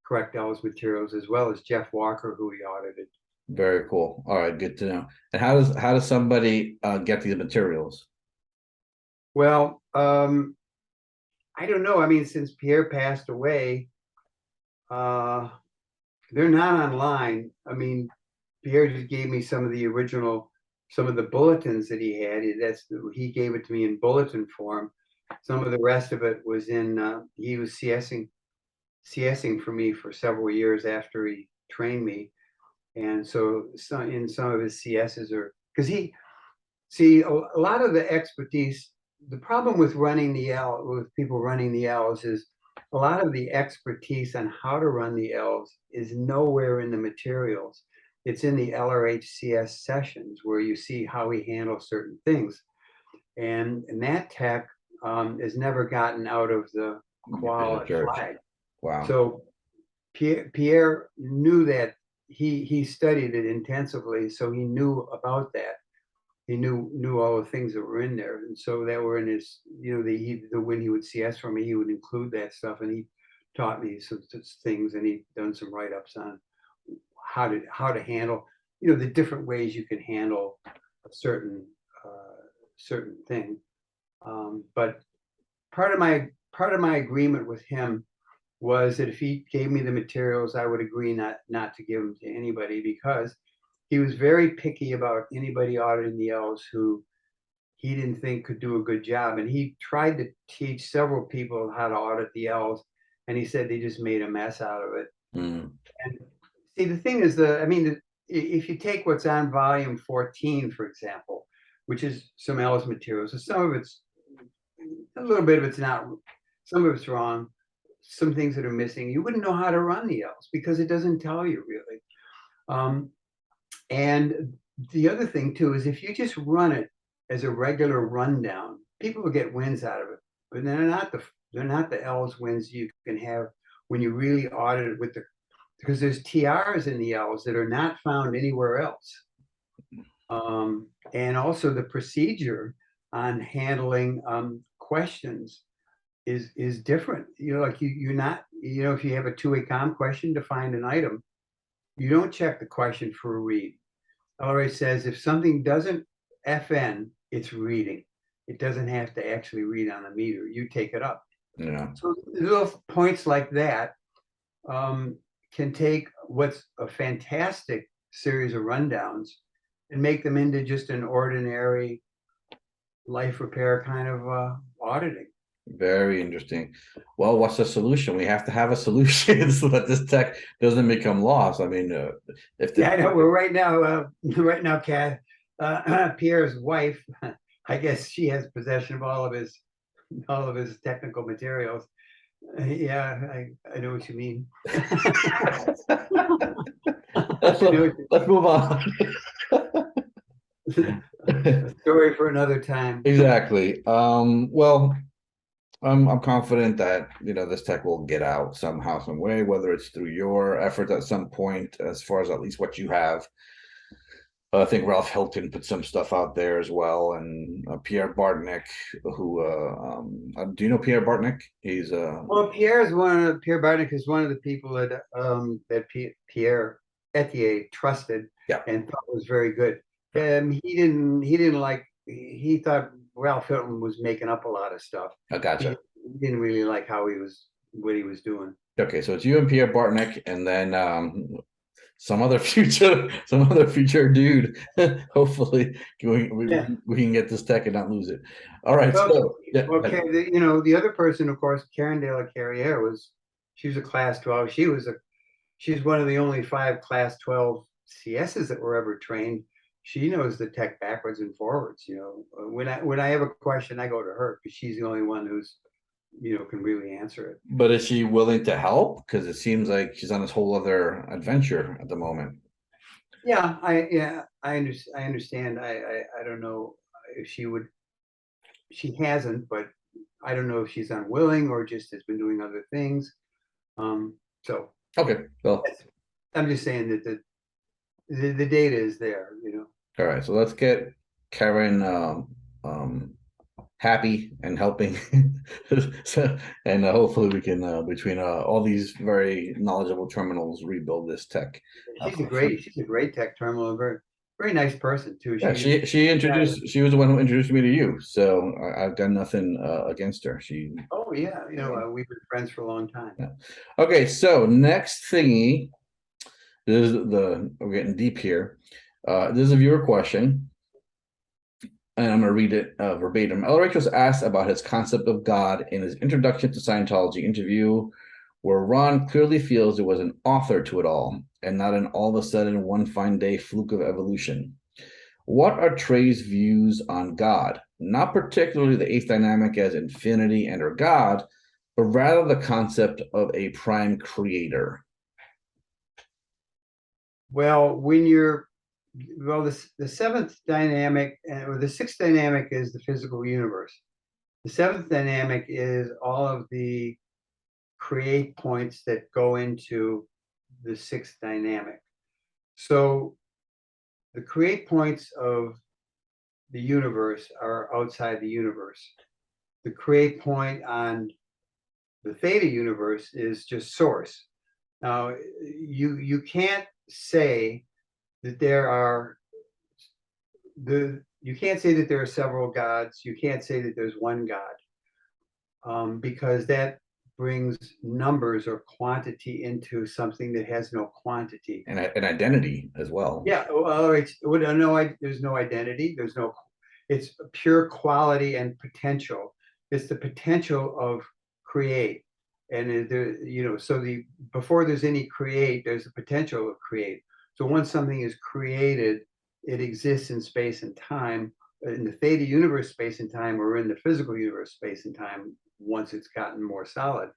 correct ELS materials, as well as Jeff Walker, who he audited. Very cool. All right, good to know. And how does somebody get these materials? Well, I don't know. I mean, since Pierre passed away, they're not online. I mean, Pierre just gave me some of the bulletins that he had. He gave it to me in bulletin form. Some of the rest of it was he was CSing for me for several years after he trained me. And so in some of his CSs because a lot of the expertise, the problem with with people running the L's is a lot of the expertise on how to run the L's is nowhere in the materials. It's in the LRH CS sessions where you see how he handles certain things. And that tech is never gotten out of the quality flag. Wow. So Pierre knew that he studied it intensively, so he knew about that. He knew all the things that were in there, and so that were in his. When he would CS for me, he would include that stuff, and he taught me some things, and he done some write-ups on how to handle the different ways you can handle a certain thing. But part of my agreement with him was that if he gave me the materials, I would agree not to give them to anybody, because he was very picky about anybody auditing the L's who he didn't think could do a good job. And he tried to teach several people how to audit the L's, and he said they just made a mess out of it. And see, the thing is, if you take what's on volume 14, for example, which is some L's materials, so some of it's a little bit of it's not, some of it's wrong, some things that are missing, you wouldn't know how to run the L's because it doesn't tell you really. And the other thing too is if you just run it as a regular rundown, people will get wins out of it, but they're not the L's wins you can have when you really audit it because there's TRs in the L's that are not found anywhere else. And also the procedure on handling questions is different. Like you're not, if you have a two-way comm question to find an item, you don't check the question for a read. LRH says if something doesn't FN, it's reading. It doesn't have to actually read on the meter. You take it up. Yeah. So little points like that can take what's a fantastic series of rundowns and make them into just an ordinary life repair kind of auditing. Very interesting. Well, what's the solution? We have to have a solution so that this tech doesn't become lost. I mean, if the Yeah, I know. Well, right now, Kat, Pierre's wife, I guess she has possession of all of his technical materials. Yeah, I know what you mean. let's, I know let's move on. a story for another time. Exactly. Well, I'm confident that this tech will get out somehow, some way, whether it's through your efforts at some point, as far as at least what you have. I think Ralph Hilton put some stuff out there as well, and Pierre Bartnick, who do you know Pierre Bartnick? He's Well, Pierre Barnick is one of the people that Pierre Etier trusted yeah, and thought was very good. He thought Ralph Hilton was making up a lot of stuff. I gotcha. He didn't really like what he was doing. Okay, so it's you and Pierre Bartnick, and then some other future dude. Hopefully, we can get this tech and not lose it. All right. Well, So yeah, okay, the other person, of course, Karen De La Carriere she was a class 12. She's one of the only 5 class 12 CSs that were ever trained. She knows the tech backwards and forwards. When I have a question, I go to her because she's the only one who's can really answer it. but is she willing to help? Because it seems like she's on this whole other adventure at the moment. Yeah, I understand. I don't know if she would. She hasn't, but I don't know if she's unwilling or just has been doing other things. So Okay, well, I'm just saying that the data is there. all right. So let's get Karen happy and helping. So, and hopefully we can between all these very knowledgeable terminals rebuild this tech. She's a great tech terminal, very nice person too. Yeah, she introduced. She was the one who introduced me to you, so I've done nothing against her. Oh yeah, we've been friends for a long time. Yeah. Okay, so next thingy. We're getting deep here. This is a viewer question, and I'm going to read it verbatim. LRH was asked about his concept of God in his Introduction to Scientology interview, where Ron clearly feels there was an author to it all, and not an all of a sudden one fine day fluke of evolution. What are Trey's views on God? Not particularly the eighth dynamic as infinity and or God, but rather the concept of a prime creator. Well, the seventh dynamic or the sixth dynamic is the physical universe. The seventh dynamic is all of the create points that go into the sixth dynamic. So the create points of the universe are outside the universe. The create point on the theta universe is just source. Now, you can't say that there are several gods. You can't say that there's one God, because that brings numbers or quantity into something that has no quantity and an identity as well. Yeah, well, there's no identity. It's pure quality and potential. It's the potential of create, and before there's any create, there's the potential of create. So once something is created, it exists in space and time, in the theta universe space and time, or in the physical universe space and time once it's gotten more solid.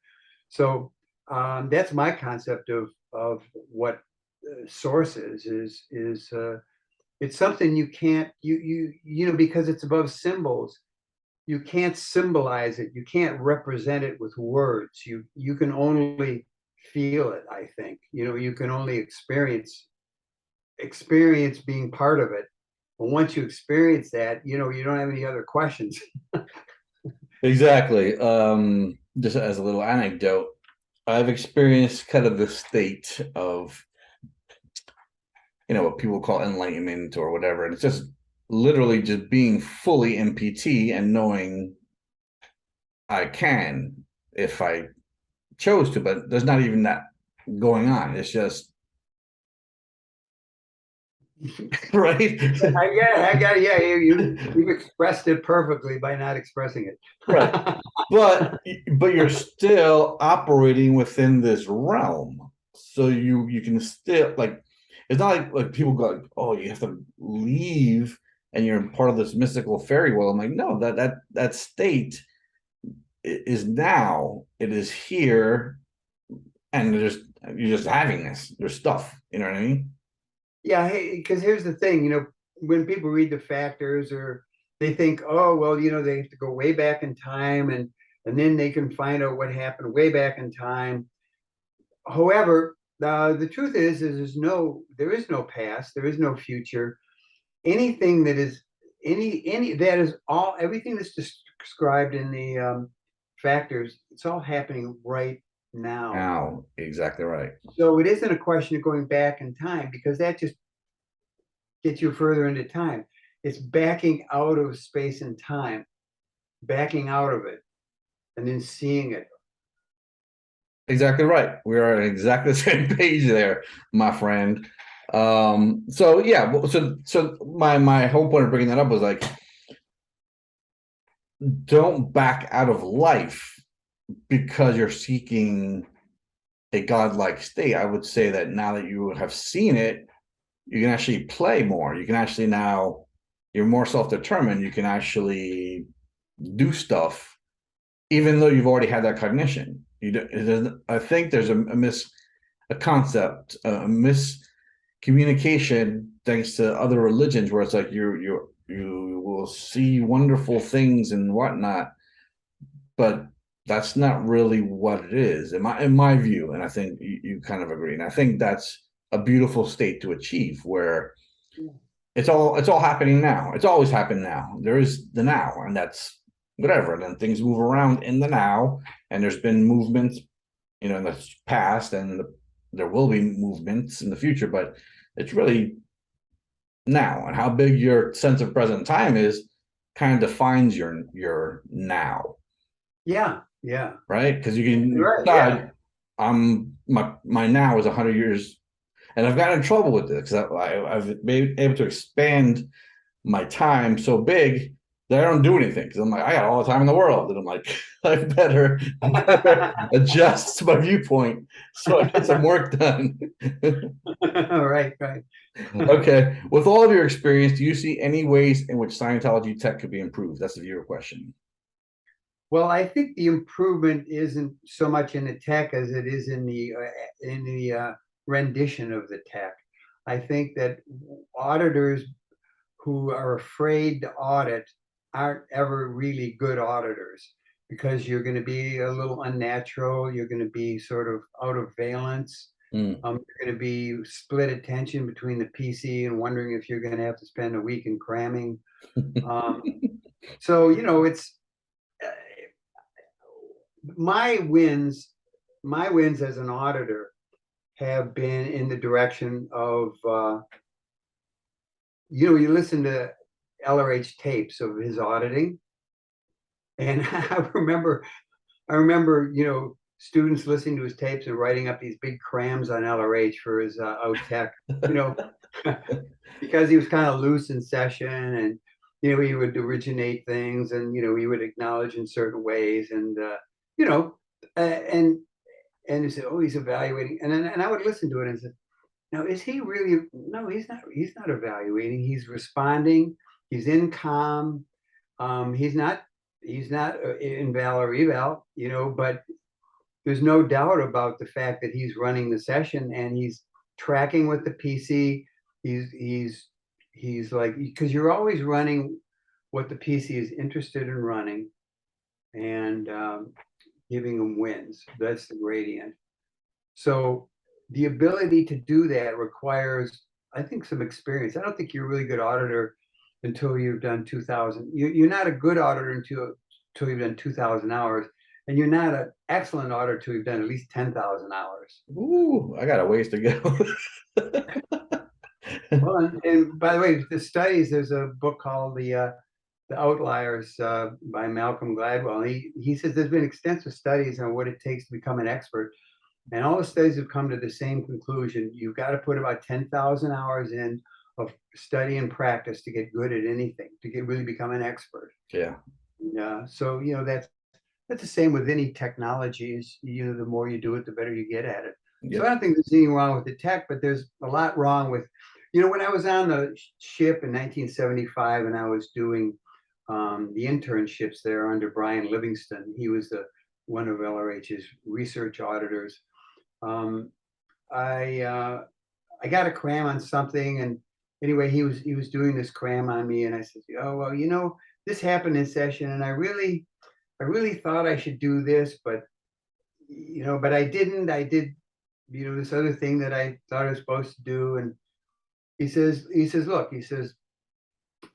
So that's my concept of what source is it's something you can't because it's above symbols. You can't symbolize it. You can't represent it with words. You can only feel it. I think you can only experience being part of it. But once you experience that, you don't have any other questions. Exactly. Just as a little anecdote, I've experienced kind of the state of what people call enlightenment or whatever. And it's just literally just being fully MPT and knowing I can if I chose to, but there's not even that going on. It's just right. Yeah. You've expressed it perfectly by not expressing it. Right. But you're still operating within this realm. So you can still, like, it's not like people go like, oh, you have to leave and you're part of this mystical fairy world. I'm like, no, that state is now, it is here, and you're just having this. There's stuff, you know what I mean? Yeah, because here's the thing, when people read the factors, or they think, oh, well, they have to go way back in time, and then they can find out what happened way back in time. However, the truth is there is no past, there is no future. Anything that is any that is all everything that's described in the factors, it's all happening right now. Now, exactly right. So it isn't a question of going back in time, because that just gets you further into time. It's backing out of space and time, backing out of it, and then seeing it. Exactly right. We are on exactly the same page there, my friend. So yeah, so my whole point of bringing that up was like, don't back out of life because you're seeking a godlike state. I would say that now that you have seen it, you can actually play more. You can actually now, you're more self-determined. You can actually do stuff, even though you've already had that cognition. I think there's a concept, a miscommunication thanks to other religions, where it's like you will see wonderful things and whatnot, but that's not really what it is in my view. And I think you kind of agree. And I think that's a beautiful state to achieve, where it's all happening now. It's always happened now. There is the now, and that's whatever. And then things move around in the now, and there's been movements, in the past, and there will be movements in the future, but it's really now. And how big your sense of present time is kind of defines your now. Yeah. Right? Because you can Right, decide, my now is 100 years, and I've gotten in trouble with this because I've been able to expand my time so big that I don't do anything, because I'm like, I got all the time in the world, and I'm like, I better adjust my viewpoint so I get some work done. Right. Okay, with all of your experience, do you see any ways in which Scientology tech could be improved? That's the viewer question. Well, I think the improvement isn't so much in the tech as it is in the rendition of the tech. I think that auditors who are afraid to audit aren't ever really good auditors, because you're going to be a little unnatural. You're going to be sort of out of valence. You're going to be split attention between the PC and wondering if you're going to have to spend a week in cramming. So it's my wins as an auditor have been in the direction of you listen to LRH tapes of his auditing, and I remember students listening to his tapes and writing up these big crams on LRH for his OT, because he was kind of loose in session, and he would originate things, and he would acknowledge in certain ways, and and he said, oh, he's evaluating, and I would listen to it and say, now, is he really? No, he's not. He's not evaluating. He's responding. He's in calm. He's not in val or eval, but there's no doubt about the fact that he's running the session, and he's tracking with the PC. He's like, because you're always running what the PC is interested in running, and giving them wins. That's the gradient. So the ability to do that requires, I think, some experience. I don't think you're a really good auditor until you've done 2,000. You're not a good auditor until you've done 2,000 hours, and you're not an excellent auditor until you've done at least 10,000 hours. Ooh, I got a ways to go. Well, and by the way, the studies, there's a book called the Outliers by Malcolm Gladwell. He says there's been extensive studies on what it takes to become an expert. And all the studies have come to the same conclusion. You've got to put about 10,000 hours in of study and practice to get good at anything, to get really become an expert. Yeah. Yeah. So, that's the same with any technologies. The more you do it, the better you get at it. So I Yep. don't think there's anything wrong with the tech, but there's a lot wrong with, when I was on the ship in 1975 and I was doing the internships there under Brian Livingston. He was one of LRH's research auditors. Um, I got a cram on something, and anyway, he was doing this cram on me, and I said, oh well, this happened in session, and I really thought I should do this, but I didn't. I did, this other thing that I thought I was supposed to do, and look,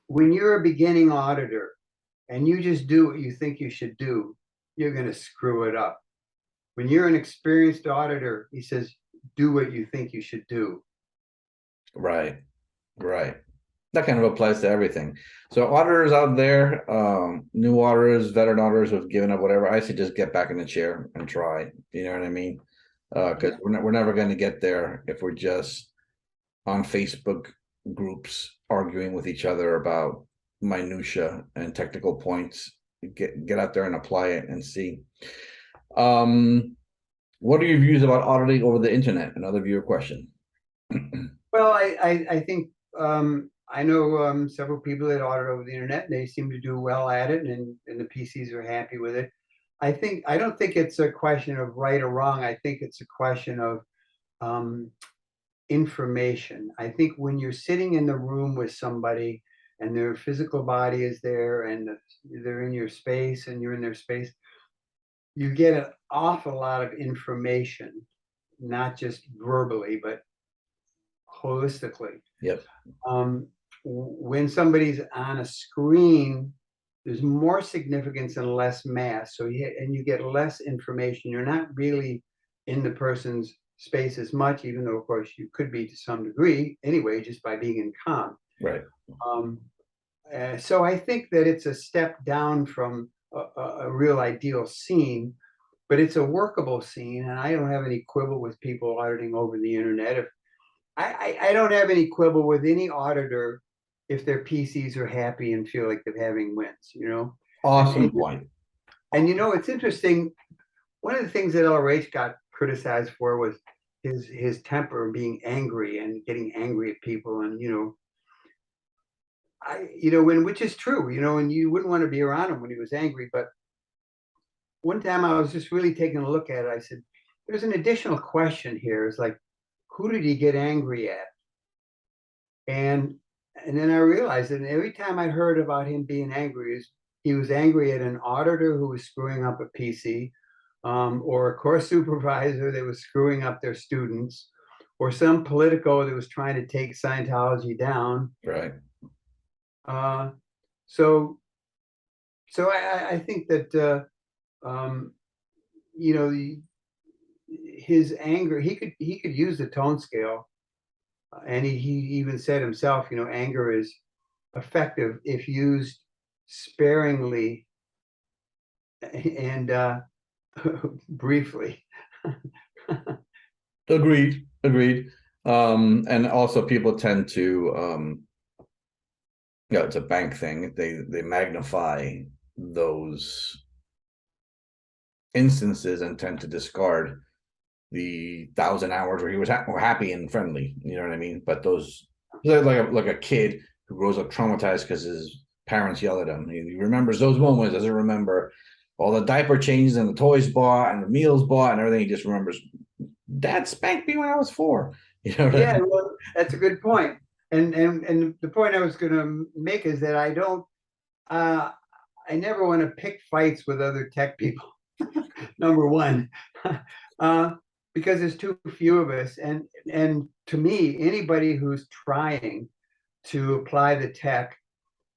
when you're a beginning auditor and you just do what you think you should do, you're going to screw it up. When you're an experienced auditor, he says, do what you think you should do. Right. Right. That kind of applies to everything. So auditors out there, new auditors, veteran auditors who've given up whatever, I say just get back in the chair and try. You know what I mean? Because we're never going to get there if we're just on Facebook groups arguing with each other about minutia and technical points. Get out there and apply it and see. What are your views about auditing over the internet? Another viewer question. Well, I think I know several people that audit over the internet, and they seem to do well at it, and the PCs are happy with it. I don't think it's a question of right or wrong. I think it's a question of information. I think when you're sitting in the room with somebody and their physical body is there and they're in your space and you're in their space, you get an awful lot of information, not just verbally, but holistically. Yep. When somebody's on a screen, there's more significance and less mass. So you get less information. You're not really in the person's space as much, even though, of course, you could be to some degree anyway, just by being in comm. Right. So I think that it's a step down from a real ideal scene, but it's a workable scene. And I don't have any quibble with people auditing over the internet. If I don't have any quibble with any auditor if their PCs are happy and feel like they're having wins, Awesome point. And it's interesting. One of the things that LRH got criticized for was his temper, being angry and getting angry at people, and which is true, and you wouldn't want to be around him when he was angry. But one time I was just really taking a look at it. I said, there's an additional question here. It's like, who did he get angry at? And then I realized that every time I heard about him being angry, he was angry at an auditor who was screwing up a PC, or a course supervisor that was screwing up their students, or some politico that was trying to take Scientology down. Right. So I think that his anger, he could use the tone scale, and he even said himself, anger is effective if used sparingly and briefly. Agreed. And also people tend to it's a bank thing. They magnify those instances and tend to discard the 1,000 hours where he was happy and friendly. You know what I mean? But those, like a kid who grows up traumatized because his parents yell at him. He remembers those moments, doesn't remember all the diaper changes and the toys bought and the meals bought and everything. He just remembers, Dad spanked me when I was 4. You know what I mean? Well, that's a good point. And the point I was going to make is that I never want to pick fights with other tech people. Number one, because there's too few of us. And to me, anybody who's trying to apply the tech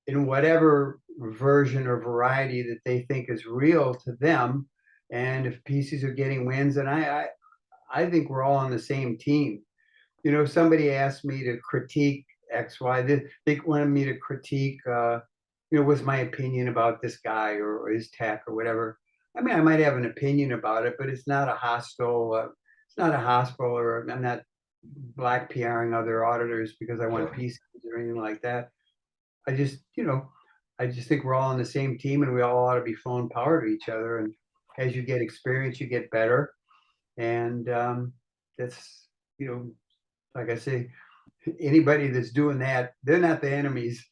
in whatever version or variety that they think is real to them, and if PCs are getting wins, and I think we're all on the same team. somebody asked me to critique XY. They wanted me to critique, what's my opinion about this guy or his tech or whatever. I mean, I might have an opinion about it, but it's not a hostile. It's not a hospital, or I'm not black PRing other auditors because I want PCs or anything like that. I just, I just think we're all on the same team and we all ought to be flowing power to each other. And as you get experience, you get better. And that's, like I say, anybody that's doing that, they're not the enemies.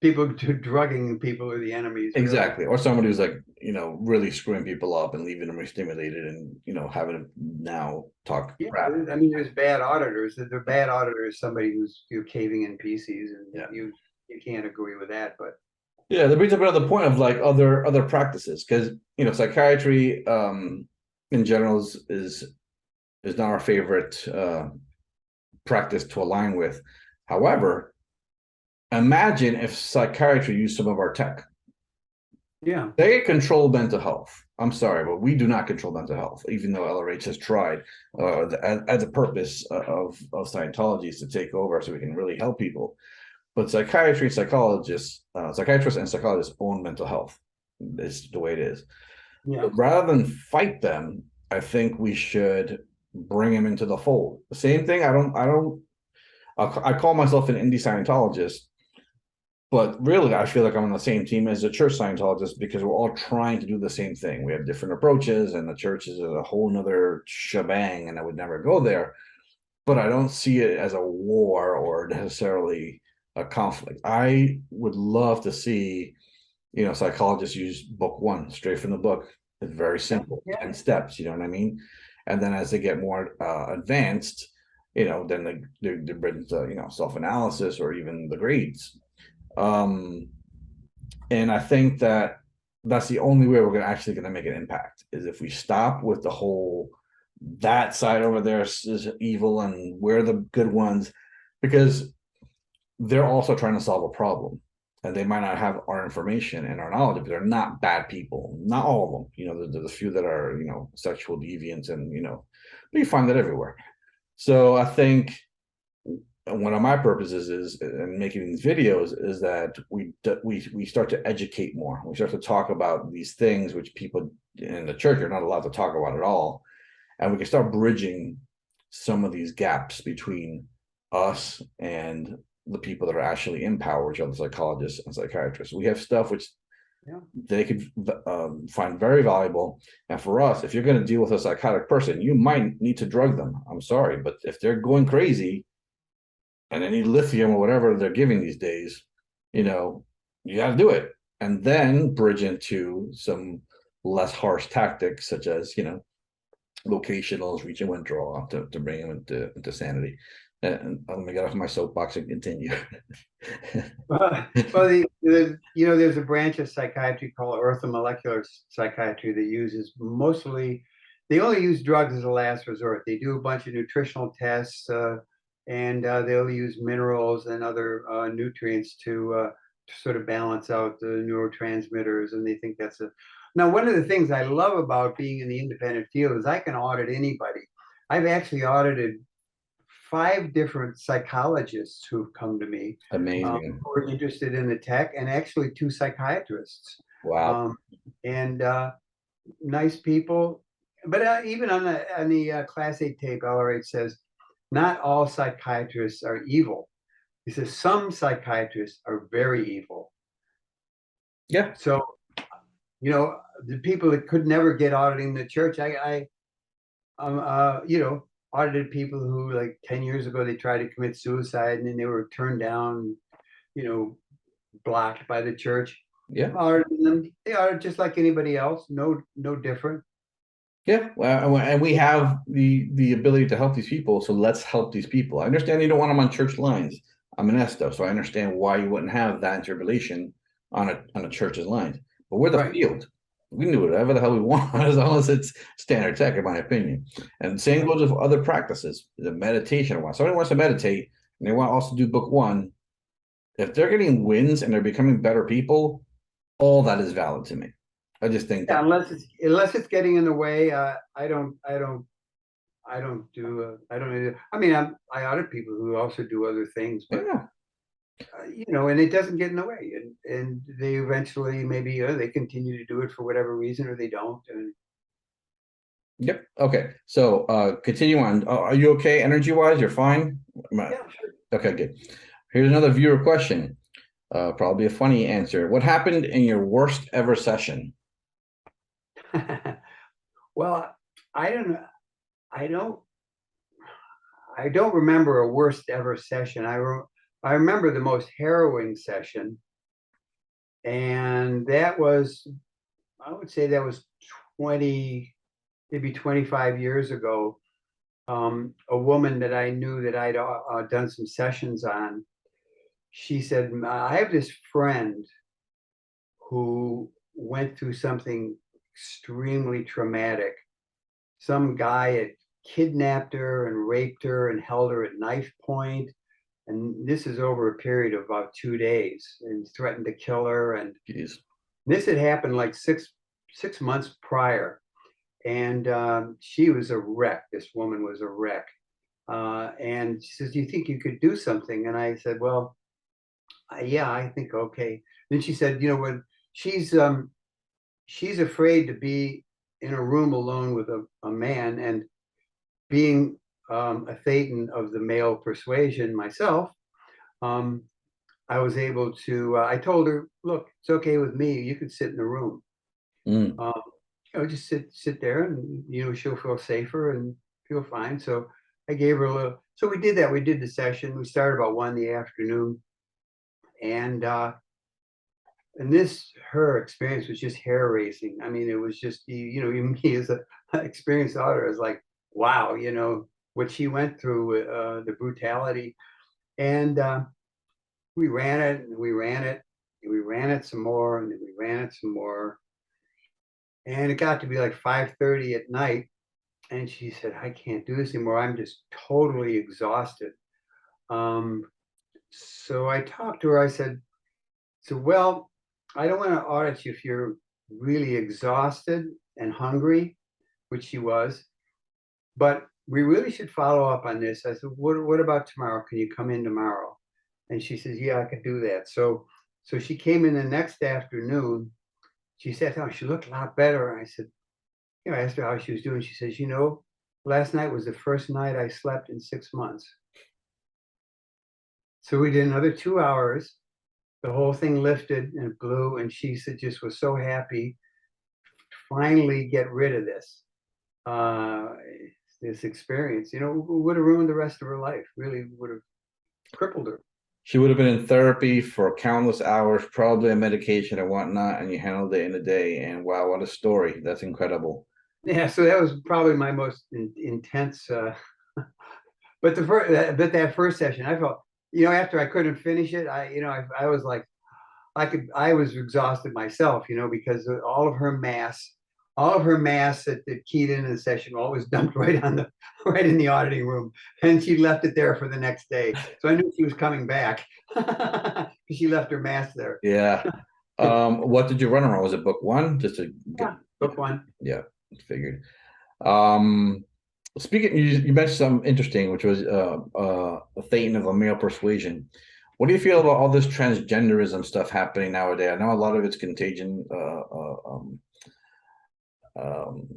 People drugging people are the enemies. Really. Exactly. Or somebody who's like, really screwing people up and leaving them stimulated and, having them now talk crap. I mean, there's bad auditors. The bad auditor is somebody who's caving in PCs, and you can't agree with that. But yeah, that brings up another point of like other practices, because psychiatry in general is not our favorite practice to align with. However, imagine if psychiatry used some of our tech. Yeah. They control mental health. I'm sorry, but we do not control mental health, even though LRH has tried as a purpose of Scientology is to take over so we can really help people. But psychiatrists and psychologists own mental health. It's the way it is. Yeah. But rather than fight them, I think we should bring them into the fold. The same thing. I call myself an indie Scientologist, but really I feel like I'm on the same team as a church Scientologist because we're all trying to do the same thing. We have different approaches, and the church is a whole nother shebang, and I would never go there. But I don't see it as a war or necessarily a conflict. I would love to see, psychologists use book one straight from the book. It's very simple, 10 steps, you know what I mean? And then as they get more advanced, then they bring self-analysis or even the grades. And I think that's the only way we're actually going to make an impact, is if we stop with the whole that side over there is evil and we're the good ones, because they're also trying to solve a problem, and they might not have our information and our knowledge, but they're not bad people. Not all of them. There's a few that are, sexual deviants, and, but you find that everywhere. So I think one of my purposes is in making these videos is that we start to educate more. We start to talk about these things which people in the church are not allowed to talk about at all. And we can start bridging some of these gaps between us and the people that are actually in power, which are the psychologists and psychiatrists. We have stuff which they could find very valuable. And for us, if you're going to deal with a psychotic person, you might need to drug them. I'm sorry, but if they're going crazy and they need lithium or whatever they're giving these days, you got to do it. And then bridge into some less harsh tactics, such as, locationals, reach and withdraw to bring them into sanity. And let me get off my soapbox and continue. There's a branch of psychiatry called orthomolecular psychiatry that uses they only use drugs as a last resort. They do a bunch of nutritional tests, and they'll use minerals and other nutrients to sort of balance out the neurotransmitters, and they think that's Now, one of the things I love about being in the independent field is I can audit anybody. I've actually audited 5 different psychologists who've come to me. Amazing. Who are interested in the tech, and actually 2 psychiatrists. Wow. And nice people. But even on the Class 8 tape, LRH says, not all psychiatrists are evil. He says some psychiatrists are very evil. Yeah. So, the people that could never get auditing the church, I audited people who, like 10 years ago, they tried to commit suicide and then they were turned down, blocked by the church. Yeah. Audited them. They are just like anybody else. No different. Yeah. Well, and we have the ability to help these people. So let's help these people. I understand you don't want them on church lines. I'm an Esto, so I understand why you wouldn't have that interrelation on a church's lines. But we're the field. We can do whatever the hell we want as long as it's standard tech, in my opinion. And same goes with other practices. The meditation one. Somebody wants to meditate and they want to also do book one. If they're getting wins and they're becoming better people, all that is valid to me. I just think unless it's getting in the way, I don't I don't do. I don't. I mean, I audit people who also do other things, but Yeah. you know, and it doesn't get in the way, and they eventually maybe they continue to do it for whatever reason, or they don't. And Yep. Okay. So continue on. Are you okay energy wise? You're fine? yeah, sure. Okay, good. Here's another viewer question. Probably a funny answer. What happened in your worst ever session? Well, I don't know. I don't. I don't remember a worst ever session. I remember the most harrowing session, and that was, I would say that was 20, maybe 25 years ago. A woman that I knew that I'd done some sessions on, she said, I have this friend who went through something extremely traumatic. Some guy had kidnapped her and raped her and held her at knife point. And this is over a period of about 2 days, and threatened to kill her. And Jeez. this had happened like six months prior. And she was a wreck. This woman was a wreck. And she says, "Do you think you could do something?" And I said, "Well, yeah, I think okay." Then she said, "You know, when she's afraid to be in a room alone with a man, and being a Thetan of the male persuasion myself, um, I was able to. I told her, look, it's okay with me. You can sit in the room. Mm. You know, just sit there, and you know she'll feel safer and feel fine." So I gave her a little. So we did that. We did the session. We started about 1 in the afternoon, and this her experience was just hair raising. I mean, it was just you know even me as a experienced auditor, I was like, wow, you know what she went through, the brutality, and we ran it, and we ran it, and we ran it some more, and then we ran it some more, and it got to be like 5:30 at night, and she said, "I can't do this anymore. I'm just totally exhausted." Um, so I talked to her. I said, "So well, I don't want to audit you if you're really exhausted and hungry," which she was, "but we really should follow up on this." I said, what about tomorrow? Can you come in tomorrow?" And she says, "Yeah, I could do that." So she came in the next afternoon. She sat down. She looked a lot better. I said, you know, I asked her how she was doing. She says, "You know, last night was the first night I slept in 6 months." So we did another 2 hours. The whole thing lifted and blew, and she said just was so happy to finally get rid of uh, this experience. You know, would have ruined the rest of her life. Really would have crippled her. She would have been in therapy for countless hours, probably on medication and whatnot, and you handled it in a day. And wow, what a story. That's incredible. Yeah, so that was probably my most intense. But that first session, I felt, you know, after I couldn't finish it, I was like, I was exhausted myself, you know, because all of her mass that keyed into the session, all was dumped right in the auditing room, and she left it there for the next day. So I knew she was coming back because she left her mass there. Yeah. What did you run around? Was it book one? Just to get, Yeah, book one. yeah, figured. Um, Speaking, you mentioned something interesting, which was a Thetan of a male persuasion. What do you feel about all this transgenderism stuff happening nowadays? I know a lot of it's um,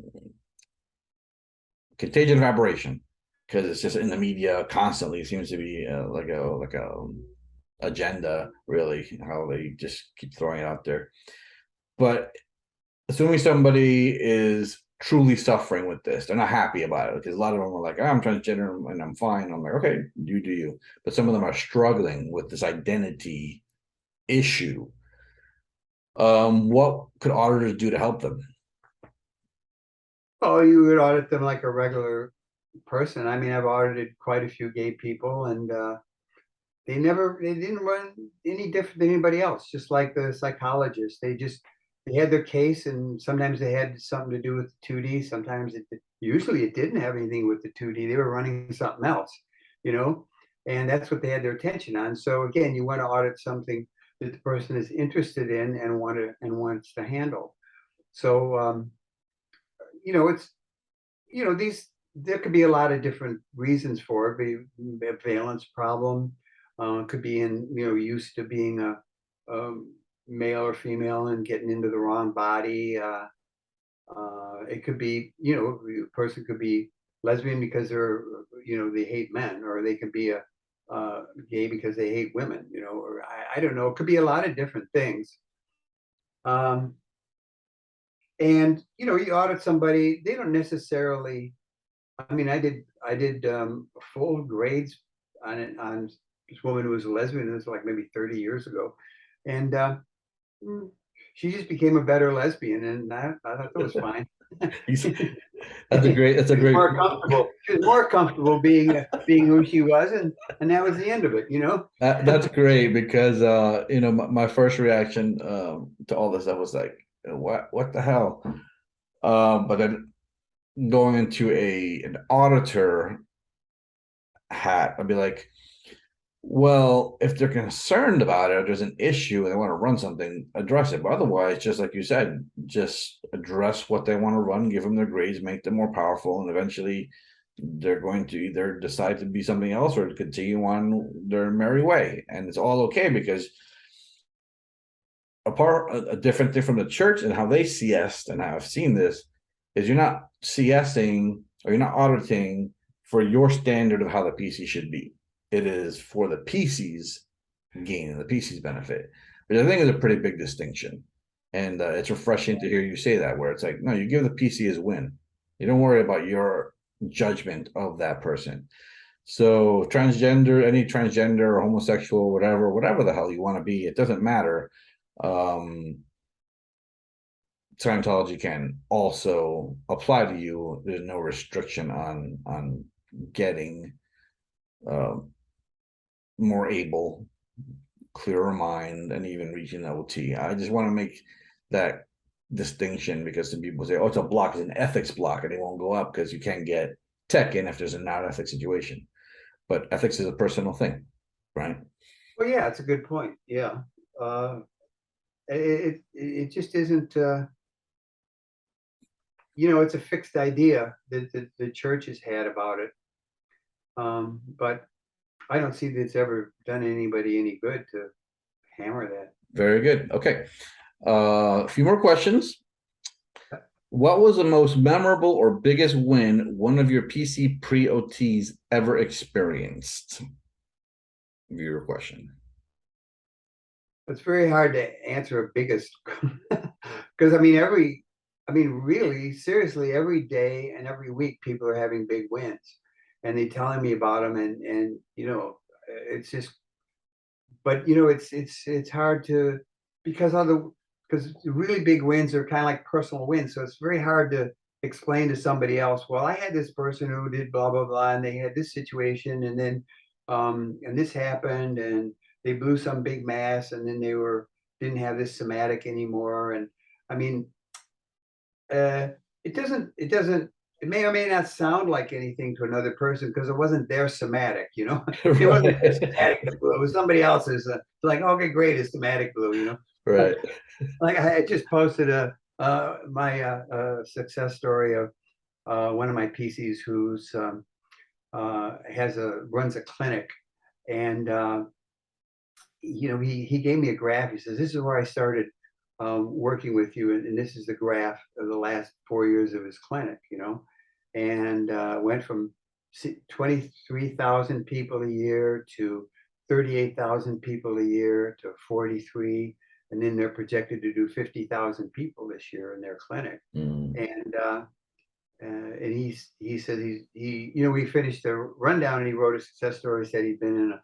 contagion of aberration, because it's just in the media constantly. It seems to be like a agenda, really, how they just keep throwing it out there. But assuming somebody is truly suffering with this, they're not happy about it, because a lot of them are like, I'm transgender and I'm fine. I'm like, okay, you do you. But some of them are struggling with this identity issue. What could auditors do to help them? Oh, you would audit them like a regular person. I mean, I've audited quite a few gay people, and they didn't run any different than anybody else. Just like the psychologists, they had their case, and sometimes they had something to do with the 2D. Sometimes usually it didn't have anything with the 2D. They were running something else, you know, and that's what they had their attention on. So again, you want to audit something that the person is interested in and wants to handle. So you know, it's, you know, there could be a lot of different reasons for it. Be a valence problem. Could be in, used to being a male or female and getting into the wrong body. It could be, a person could be lesbian because they hate men, or they could be a gay because they hate women, or I don't know. It could be a lot of different things. And you audit somebody, they don't necessarily. I mean, I did full grades on this woman who was a lesbian. This was like maybe 30 years ago, and she just became a better lesbian, and I thought that was fine. That's a great. More comfortable. She was more comfortable being who she was, and that was the end of it. That's great because my first reaction to all this, I was like, what the hell? But then going into an auditor hat, I'd be like, well, if they're concerned about it, or there's an issue and they want to run something, address it. But otherwise, just like you said, just address what they want to run, give them their grades, make them more powerful, and eventually they're going to either decide to be something else or to continue on their merry way. And it's all okay, because a different thing from the church and how they CS, and I've seen this, is you're not CSing or you're not auditing for your standard of how the PC should be. It is for the PC's gain and the PC's benefit, which I think is a pretty big distinction. And it's refreshing to hear you say that, where it's like, no, you give the PC his win. You don't worry about your judgment of that person. So any transgender or homosexual, whatever the hell you want to be, it doesn't matter. Scientology can also apply to you. There's no restriction on getting more able, clearer mind, and even reaching the OT. I just want to make that distinction, because some people say, oh, it's a block, it's an ethics block, and it won't go up because you can't get tech in if there's a non-ethics situation. But ethics is a personal thing, right? Well, yeah, it's a good point. Yeah. It just isn't, it's a fixed idea that the church has had about it. But I don't see that it's ever done anybody any good to hammer that. Very good. Okay. A few more questions. What was the most memorable or biggest win one of your PC pre-OTs ever experienced? Viewer question. It's very hard to answer a biggest, because really, seriously, every day and every week people are having big wins, and they're telling me about them, and it's just, but it's hard to, because the really big wins are kind of like personal wins, so it's very hard to explain to somebody else, well, I had this person who did blah blah blah, and they had this situation, and then and this happened, and they blew some big mass, and then they didn't have this somatic anymore. And I mean, it may or may not sound like anything to another person because it wasn't their somatic, it wasn't their somatic that blew, it was somebody else's. Like, okay, great, it's somatic blue, Right. Like I just posted my success story of one of my PCs who's runs a clinic, and he gave me a graph. He says, this is where I started working with you, and this is the graph of the last 4 years of his clinic, and went from 23,000 people a year to 38,000 people a year to 43, and then they're projected to do 50,000 people this year in their clinic. And he said we finished the rundown, and he wrote a success story. Said he'd been in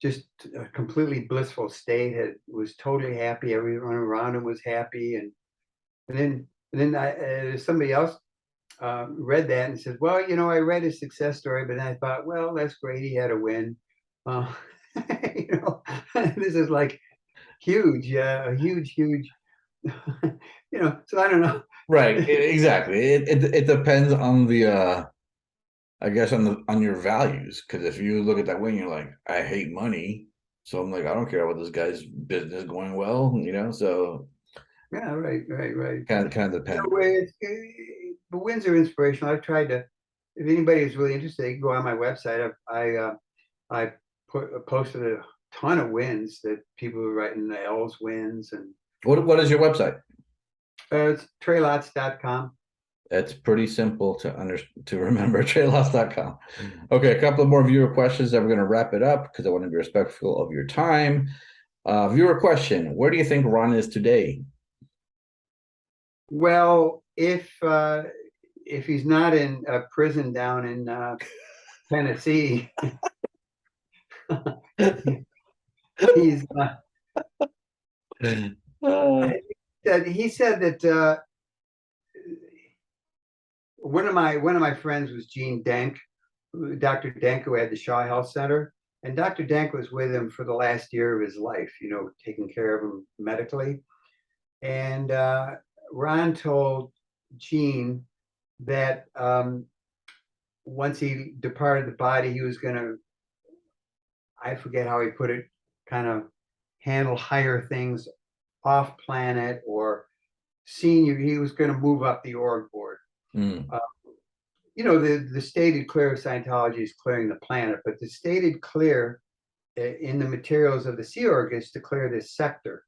just a completely blissful state, was totally happy. Everyone around him was happy, and then somebody else read that and said, well, I read his success story, but then I thought, well, that's great, he had a win. This is like huge, a huge so I don't know. Right, exactly. It depends on the I guess on your values, because if you look at that win, you're like, I hate money, so I'm like, I don't care about this guy's business going well, so yeah, right. Kind of depends. The wins are inspirational. I've tried to if anybody is really interested, they can go on my website. I posted a ton of wins that people were writing the L's wins, and What is your website? it's TreyLotz.com. It's pretty simple to remember, TreyLotz.com. Okay, a couple of more viewer questions, then we're going to wrap it up because I want to be respectful of your time. Viewer question: where do you think Ron is today? Well, if he's not in a prison down in Tennessee, he's he said that one of my friends was Gene Denk, Dr. Denk, who had the Shaw Health Center, and Dr. Denk was with him for the last year of his life, taking care of him medically. And Ron told Gene that once he departed the body, he was going to, I forget how he put it, kind of handle higher things off planet or senior. He was going to move up the org board. The stated clear of Scientology is clearing the planet, but the stated clear in the materials of the Sea Org is to clear this sector.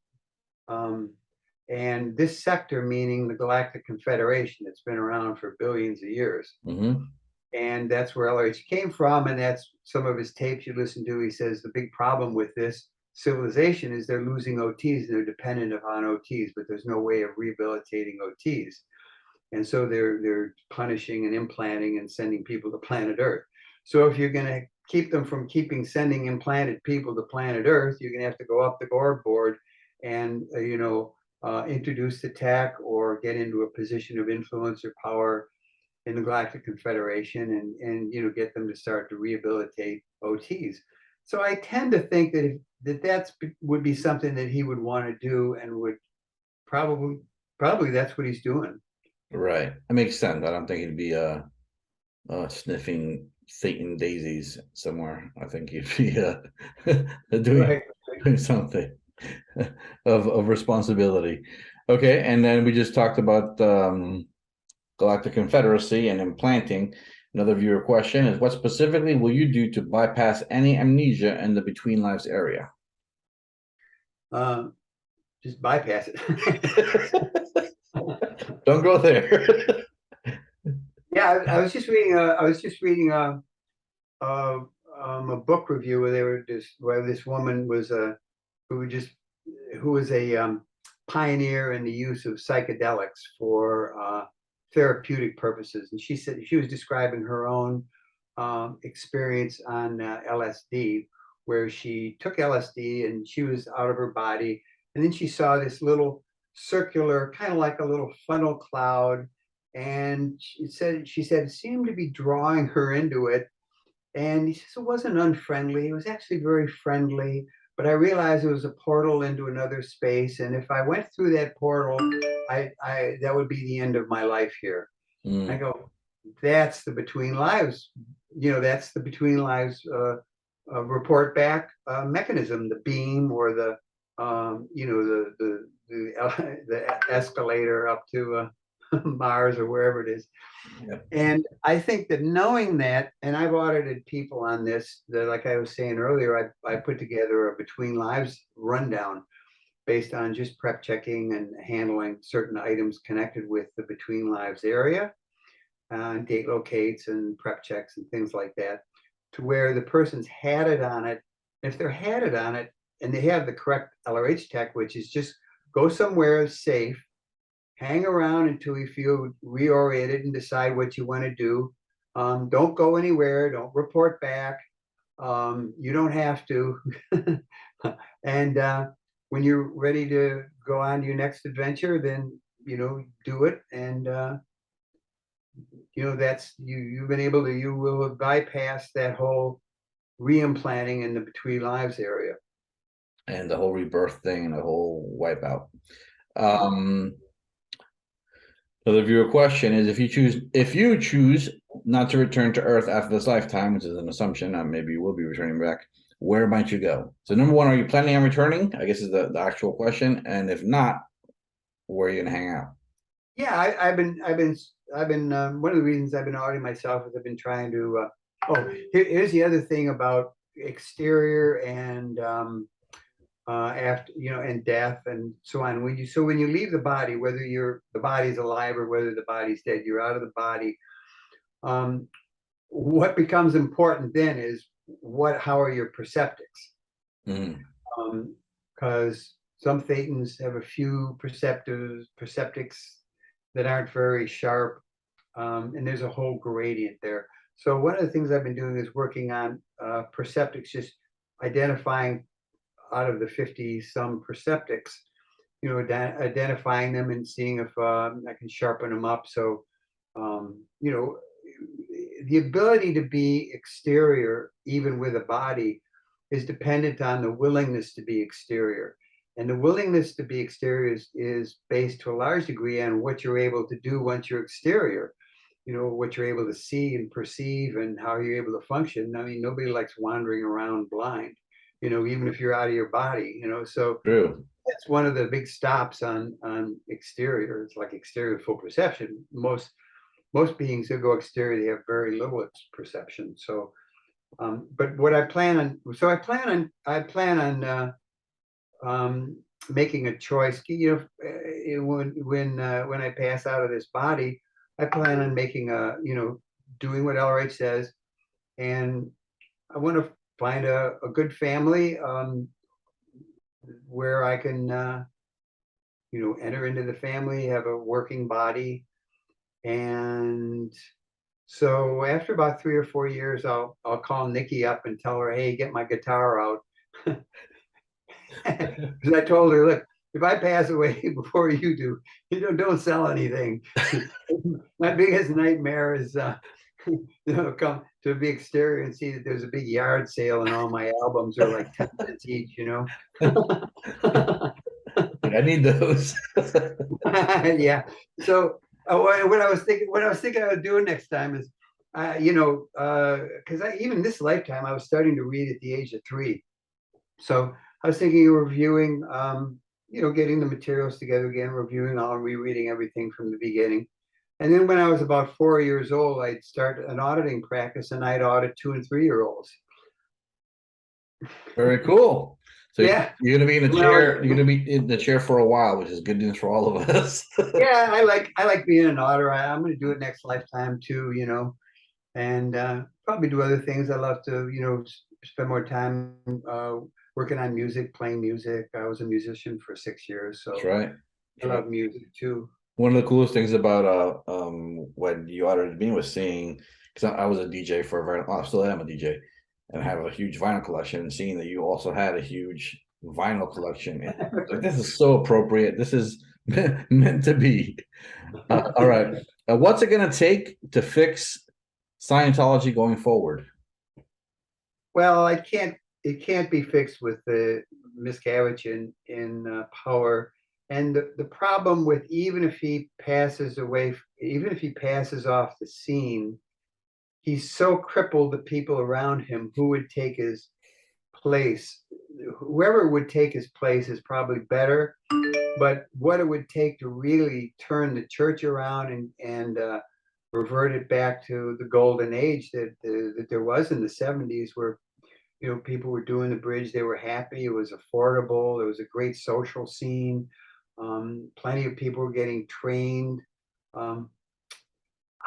And this sector, meaning the Galactic Confederation, that's been around for billions of years. And that's where LRH came from. And that's some of his tapes you listen to. He says the big problem with this civilization is they're losing OTs and they're dependent upon OTs, but there's no way of rehabilitating OTs. And so they're punishing and implanting and sending people to planet Earth. So if you're going to keep them from sending implanted people to planet Earth, you're going to have to go up the org board and, introduce the tech or get into a position of influence or power in the Galactic Confederation and get them to start to rehabilitate OTs. So I tend to think that would be something that he would want to do and would probably that's what he's doing. Right. It makes sense. I don't think he'd be sniffing Satan daisies somewhere. I think he'd be doing something of responsibility. Okay, and then we just talked about Galactic Confederacy and implanting. Another viewer question is: what specifically will you do to bypass any amnesia in the between lives area? Just bypass it. Don't go there. Yeah, I was just reading a book review where this woman was who was a pioneer in the use of psychedelics for therapeutic purposes, and she said she was describing her own experience on LSD, where she took LSD and she was out of her body, and then she saw this little circular, kind of like a little funnel cloud, and she said it seemed to be drawing her into it. And he says it wasn't unfriendly, it was actually very friendly, but I realized it was a portal into another space, and if I went through that portal, I that would be the end of my life here. I go, that's the between lives, that's the between lives report back mechanism, the beam or the the escalator up to Mars or wherever it is. Yep. And I think that knowing that, and I've audited people on this, that like I was saying earlier, I put together a between lives rundown based on just prep checking and handling certain items connected with the between lives area, date locates and prep checks and things like that, to where the person's had it on it. If they're had it on it and they have the correct LRH tech, which is just go somewhere safe, hang around until you feel reoriented and decide what you want to do. Don't go anywhere. Don't report back. You don't have to. And when you're ready to go on to your next adventure, then do it. And that's you've been able to. You will bypass that whole re-implanting in the between lives area and the whole rebirth thing and the whole wipeout. So the viewer question is: if you choose not to return to Earth after this lifetime, which is an assumption, maybe you will be returning back, where might you go? So number one, are you planning on returning? I guess is the actual question. And if not, where are you gonna hang out? Yeah, I've been one of the reasons I've been auditing myself is I've been trying to. Here's the other thing about exterior and after, and death and so on. When you leave the body, whether the body's alive or whether the body's dead, you're out of the body. What becomes important then is how are your perceptics? Because some thetans have a few perceptics that aren't very sharp, and there's a whole gradient there. So one of the things I've been doing is working on perceptics, just identifying out of the 50 some perceptics, identifying them and seeing if I can sharpen them up. So, the ability to be exterior, even with a body, is dependent on the willingness to be exterior. And the willingness to be exterior is based to a large degree on what you're able to do once you're exterior. What you're able to see and perceive and how you're able to function. I mean, nobody likes wandering around blind, even if you're out of your body, so True. That's one of the big stops on exterior. It's like exterior full perception. Most beings who go exterior, they have very little perception. So, but what I plan on making a choice. When I pass out of this body, I plan on making doing what LRH says, and I want to find a good family where I can enter into the family, have a working body. And so after about 3 or 4 years, I'll call Nikki up and tell her, hey, get my guitar out. Because I told her, look, if I pass away before you do, don't sell anything. My biggest nightmare is come to a big exterior and see that there's a big yard sale and all my albums are like 10 cents each, I need those. Yeah. So what I was thinking I would do next time is, because even this lifetime I was starting to read at the age of 3. So I was thinking of reviewing, getting the materials together again, rereading everything from the beginning. And then when I was about 4 years old, I'd start an auditing practice and I'd audit 2 and 3-year-olds. Very cool. So yeah, you're gonna be in the chair. You're gonna be in the chair for a while, which is good news for all of us. Yeah, I like being an auditor. I'm going to do it next lifetime too, and probably do other things. I love to, spend more time working on music, playing music. I was a musician for 6 years, so That's right. I love music too. One of the coolest things about when you audited me was seeing, because I was a DJ for a very, I still am a DJ, and I have a huge vinyl collection, and seeing that you also had a huge vinyl collection. Like, this is so appropriate. This is meant to be. All right. What's it going to take to fix Scientology going forward? Well, it can't be fixed with the Miscaviage in power. And the problem with, even if he passes off the scene, he's so crippled the people around him who would take his place. Whoever would take his place is probably better, but what it would take to really turn the church around and revert it back to the golden age that there was in the 70s, where people were doing the bridge, they were happy, it was affordable, there was a great social scene, plenty of people were getting trained.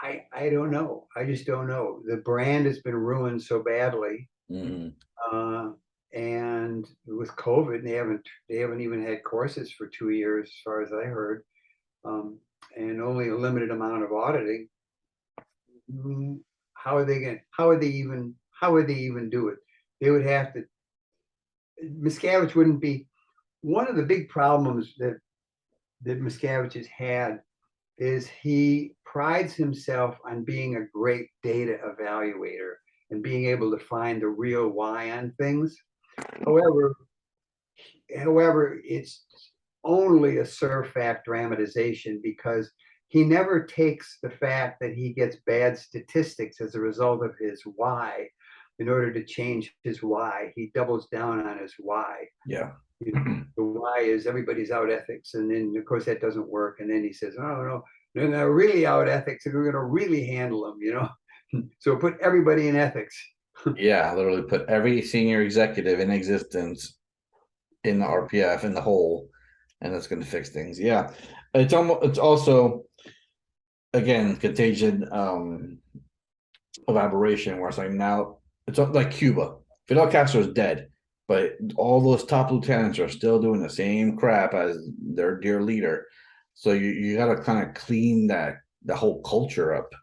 I don't know. I just don't know. The brand has been ruined so badly. And with COVID, they haven't even had courses for 2 years, as far as I heard, and only a limited amount of auditing. How would they even do it? They would have to. Miscaviage wouldn't be one of the big problems that Miscaviage has had. Is he prides himself on being a great data evaluator and being able to find the real why on things. However, it's only a surfact dramatization, because he never takes the fact that he gets bad statistics as a result of his why in order to change his why. He doubles down on his why. Yeah. The why is everybody's out ethics, and then of course that doesn't work. And then he says, oh And they're really out ethics, and we're going to really handle them, you know. So put everybody in ethics. Yeah, literally put every senior executive in existence in the RPF in the hole, and that's going to fix things. Yeah, it's also again contagion of aberration, where it's like now it's like Cuba. Fidel Castro is dead, but all those top lieutenants are still doing the same crap as their dear leader. So you got to kind of clean the whole culture up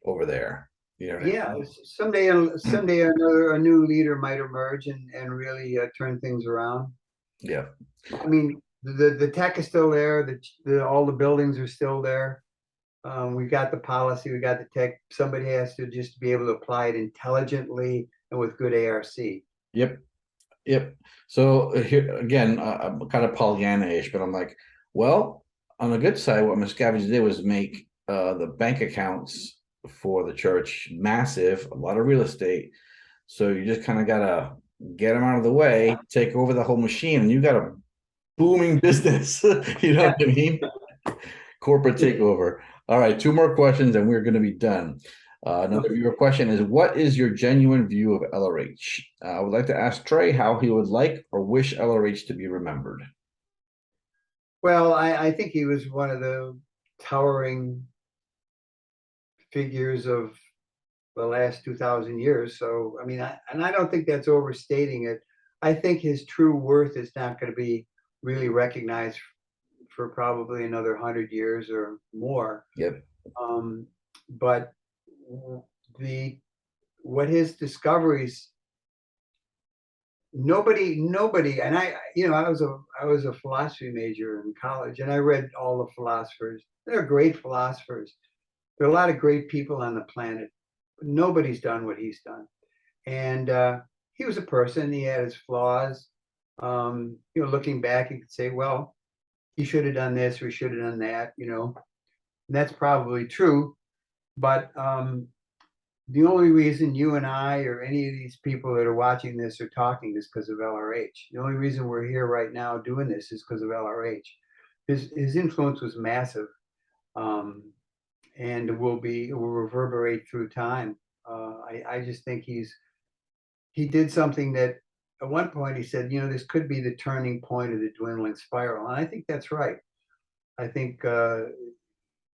over there. You know what I Yeah, mean? someday a new leader might emerge and really turn things around. Yeah. I mean, the tech is still there. All the buildings are still there. We got the policy, we got the tech. Somebody has to just be able to apply it intelligently and with good ARC. Yep. Yep. So here again, I'm kind of Pollyanna-ish, but I'm like, well, on the good side, what Miscaviage did was make the bank accounts for the church massive, a lot of real estate. So you just kind of gotta get them out of the way, take over the whole machine, and you got a booming business. You know Yeah. what I mean? Corporate takeover. All right, two more questions, and we're going to be done. Another viewer question is, what is your genuine view of LRH? I would like to ask Trey how he would like or wish LRH to be remembered. Well, I think he was one of the towering figures of the last 2,000 years. So, I mean, I don't think that's overstating it. I think his true worth is not going to be really recognized for probably another 100 years or more. Yep. But what his discoveries, nobody, and I was a philosophy major in college, and I read all the philosophers. They're great philosophers. There are a lot of great people on the planet. But nobody's done what he's done. And he was a person. He had his flaws. Looking back, you could say, well, he should have done this or he should have done that. And that's probably true. But the only reason you and I or any of these people that are watching this are talking is because of LRH. The only reason we're here right now doing this is because of LRH. His influence was massive, and it will reverberate through time. I just think he did something that at one point he said, this could be the turning point of the dwindling spiral, and I think that's right. I think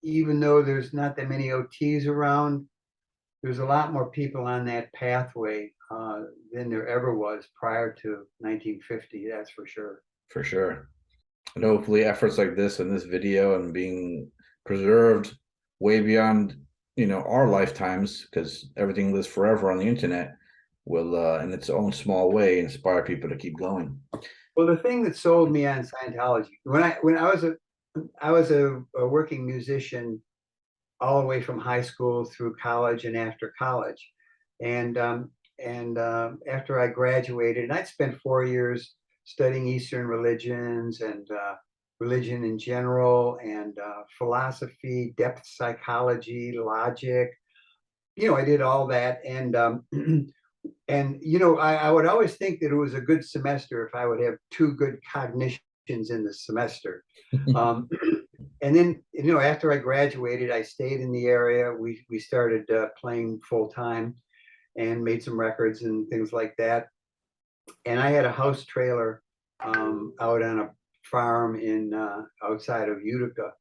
even though there's not that many OTs around, there's a lot more people on that pathway than there ever was prior to 1950. That's for sure. For sure. And hopefully efforts like this and this video and being preserved way beyond, our lifetimes, because everything lives forever on the internet, will, in its own small way, inspire people to keep going. Well, the thing that sold me on Scientology, when I was a working musician all the way from high school through college and after college. And after I graduated, and I'd spent 4 years studying Eastern religions and religion in general, and philosophy, depth psychology, logic. I did all that, and I would always think that it was a good semester if I would have two good cognitions in the semester. And then, after I graduated, I stayed in the area. We started playing full time and made some records and things like that. And I had a house trailer out on a farm in outside of Utica.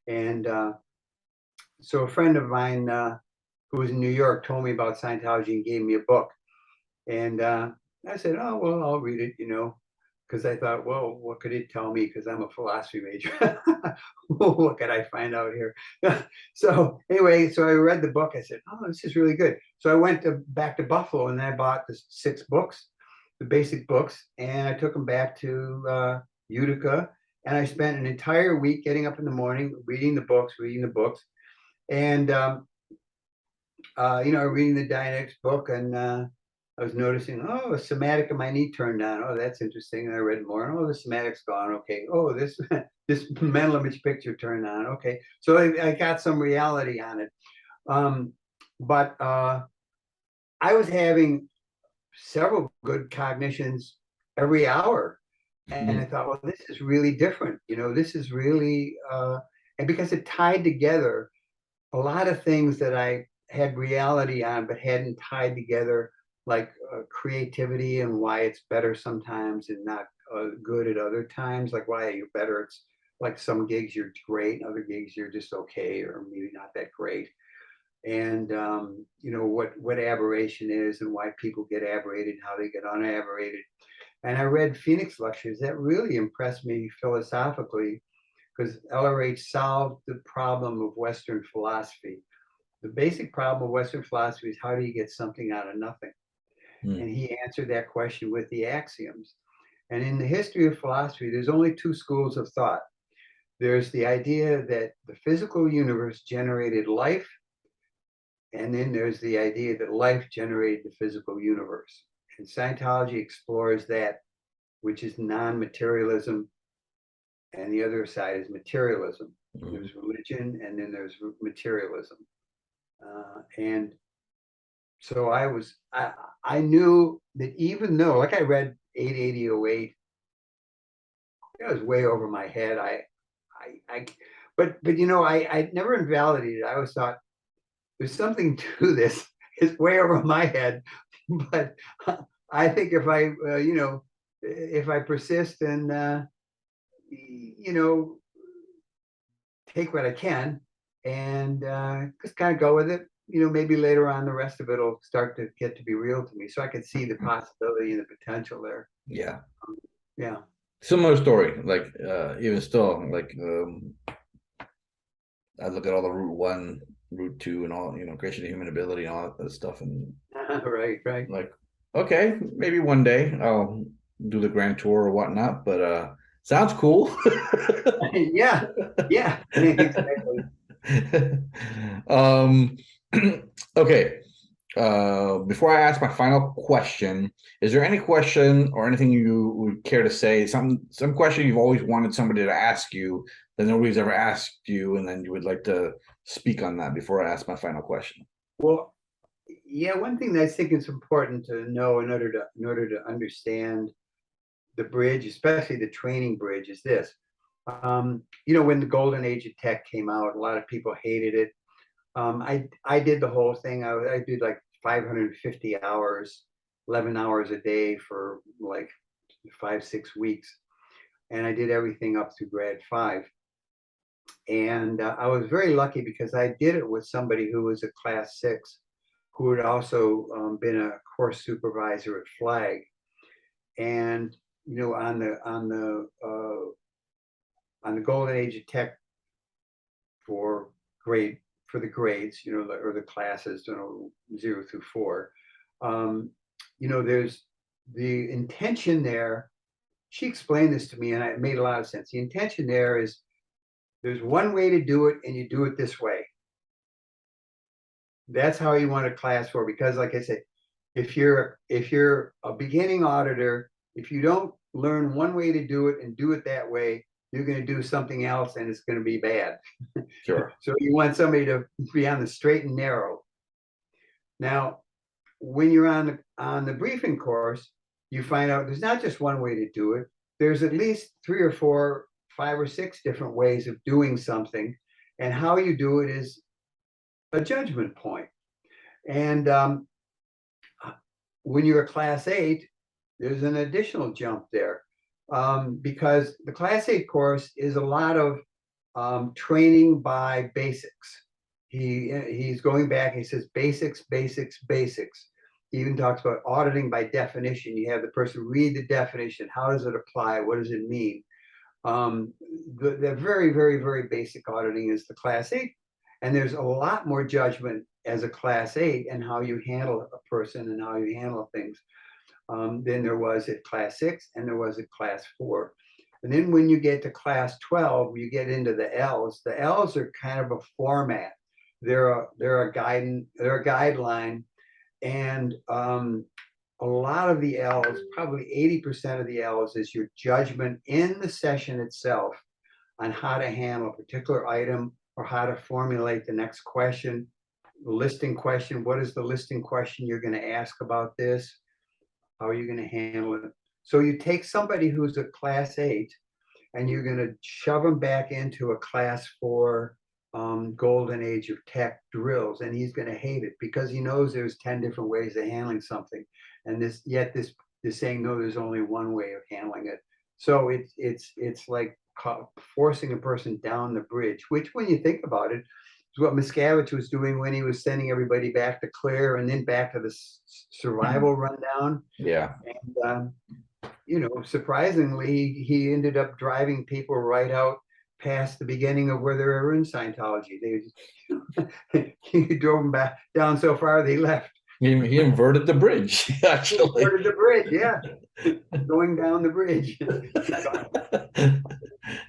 And so a friend of mine who was in New York told me about Scientology and gave me a book. And I said, oh, well, I'll read it, because I thought, well, what could it tell me? Because I'm a philosophy major. What could I find out here? So anyway, so I read the book. I said, oh, this is really good. So I went back to Buffalo and I bought the 6 books, the basic books, and I took them back to Utica. And I spent an entire week getting up in the morning, reading the books, and reading the Dianetics book, and I was noticing, oh, a somatic in my knee turned on. Oh, that's interesting. And I read more. And, oh, the somatic's gone. Okay. Oh, this mental image picture turned on. Okay. So I got some reality on it. But I was having several good cognitions every hour. And I thought, well, this is really different. This is really, and because it tied together a lot of things that I had reality on, but hadn't tied together, like creativity and why it's better sometimes and not good at other times. Like why you're better. It's like some gigs you're great, other gigs you're just okay, or maybe not that great. And you know what aberration is and why people get aberrated, how they get unaberrated. And I read Phoenix lectures that really impressed me philosophically, because LRH solved the problem of Western philosophy. The basic problem of Western philosophy is how do you get something out of nothing? And he answered that question with the axioms. And in the history of philosophy, there's only two schools of thought. There's the idea that the physical universe generated life, and then there's the idea that life generated the physical universe. And Scientology explores that, which is non-materialism, and the other side is materialism. There's religion, and then there's materialism. And so I knew that even though, like I read 88008, it was way over my head. But you know, I never invalidated it. I always thought there's something to this. It's way over my head, but I think if I, you know, if I persist and you know, take what I can and just kind of go with it, you know, maybe later on the rest of it will start to get to be real to me. So I could see the possibility and the potential there. Yeah. Yeah. Similar story. Like even still, like I look at all the Route 1, Route 2, and all, you know, creation of human ability and all that stuff, and right. like, okay, maybe one day I'll do the grand tour or whatnot, but sounds cool. Yeah. Exactly. Okay. Before I ask my final question, is there any question or anything you would care to say? Some question you've always wanted somebody to ask you that nobody's ever asked you, and then you would like to speak on that before I ask my final question? Well, yeah, one thing that I think is important to know in order to understand the bridge, especially the training bridge, is this. You know, when the golden age of tech came out, a lot of people hated it. I did the whole thing. I did like 550 hours, 11 hours a day for like 5-6 weeks. And I did everything up through grad 5. And I was very lucky because I did it with somebody who was a class 6, who had also been a course supervisor at Flag. And you know, on the golden age of tech for the grades, you know, or the classes, you know, 0 through 4, you know, there's the intention there. She explained this to me, and it made a lot of sense. The intention there is there's one way to do it, and you do it this way. That's how you want a class for, because like I said, if you're a beginning auditor, if you don't learn one way to do it and do it that way, you're going to do something else and it's going to be bad. Sure. So you want somebody to be on the straight and narrow. Now, when you're on the briefing course, you find out there's not just one way to do it. There's at least 3 or 4, 5 or 6 different ways of doing something, and how you do it is a judgment point. And when you're a class 8, there's an additional jump there, because the class 8 course is a lot of training by basics. He's going back. He says basics, basics, basics. He even talks about auditing by definition. You have the person read the definition. How does it apply? What does it mean? The very, very, very basic auditing is the class 8. And there's a lot more judgment as a class 8 and how you handle a person and how you handle things than there was at class 6 and there was at class 4. And then when you get to class 12, you get into the L's. The L's are kind of a format. They're a guideline, and a lot of the L's, probably 80% of the L's, is your judgment in the session itself on how to handle a particular item or how to formulate the next question. The listing question, what is the listing question you're going to ask about this? How are you going to handle it? So you take somebody who's a class 8, and you're going to shove him back into a class 4 golden age of tech drills, and he's going to hate it because he knows there's 10 different ways of handling something, and this saying no, there's only one way of handling it. So it's like forcing a person down the bridge, which when you think about it, is what Miscaviage was doing when he was sending everybody back to clear and then back to the survival rundown. Yeah. And surprisingly, he ended up driving people right out past the beginning of where they were in Scientology. He drove them back down so far they left. He inverted the bridge, actually. He inverted the bridge, yeah. Going down the bridge.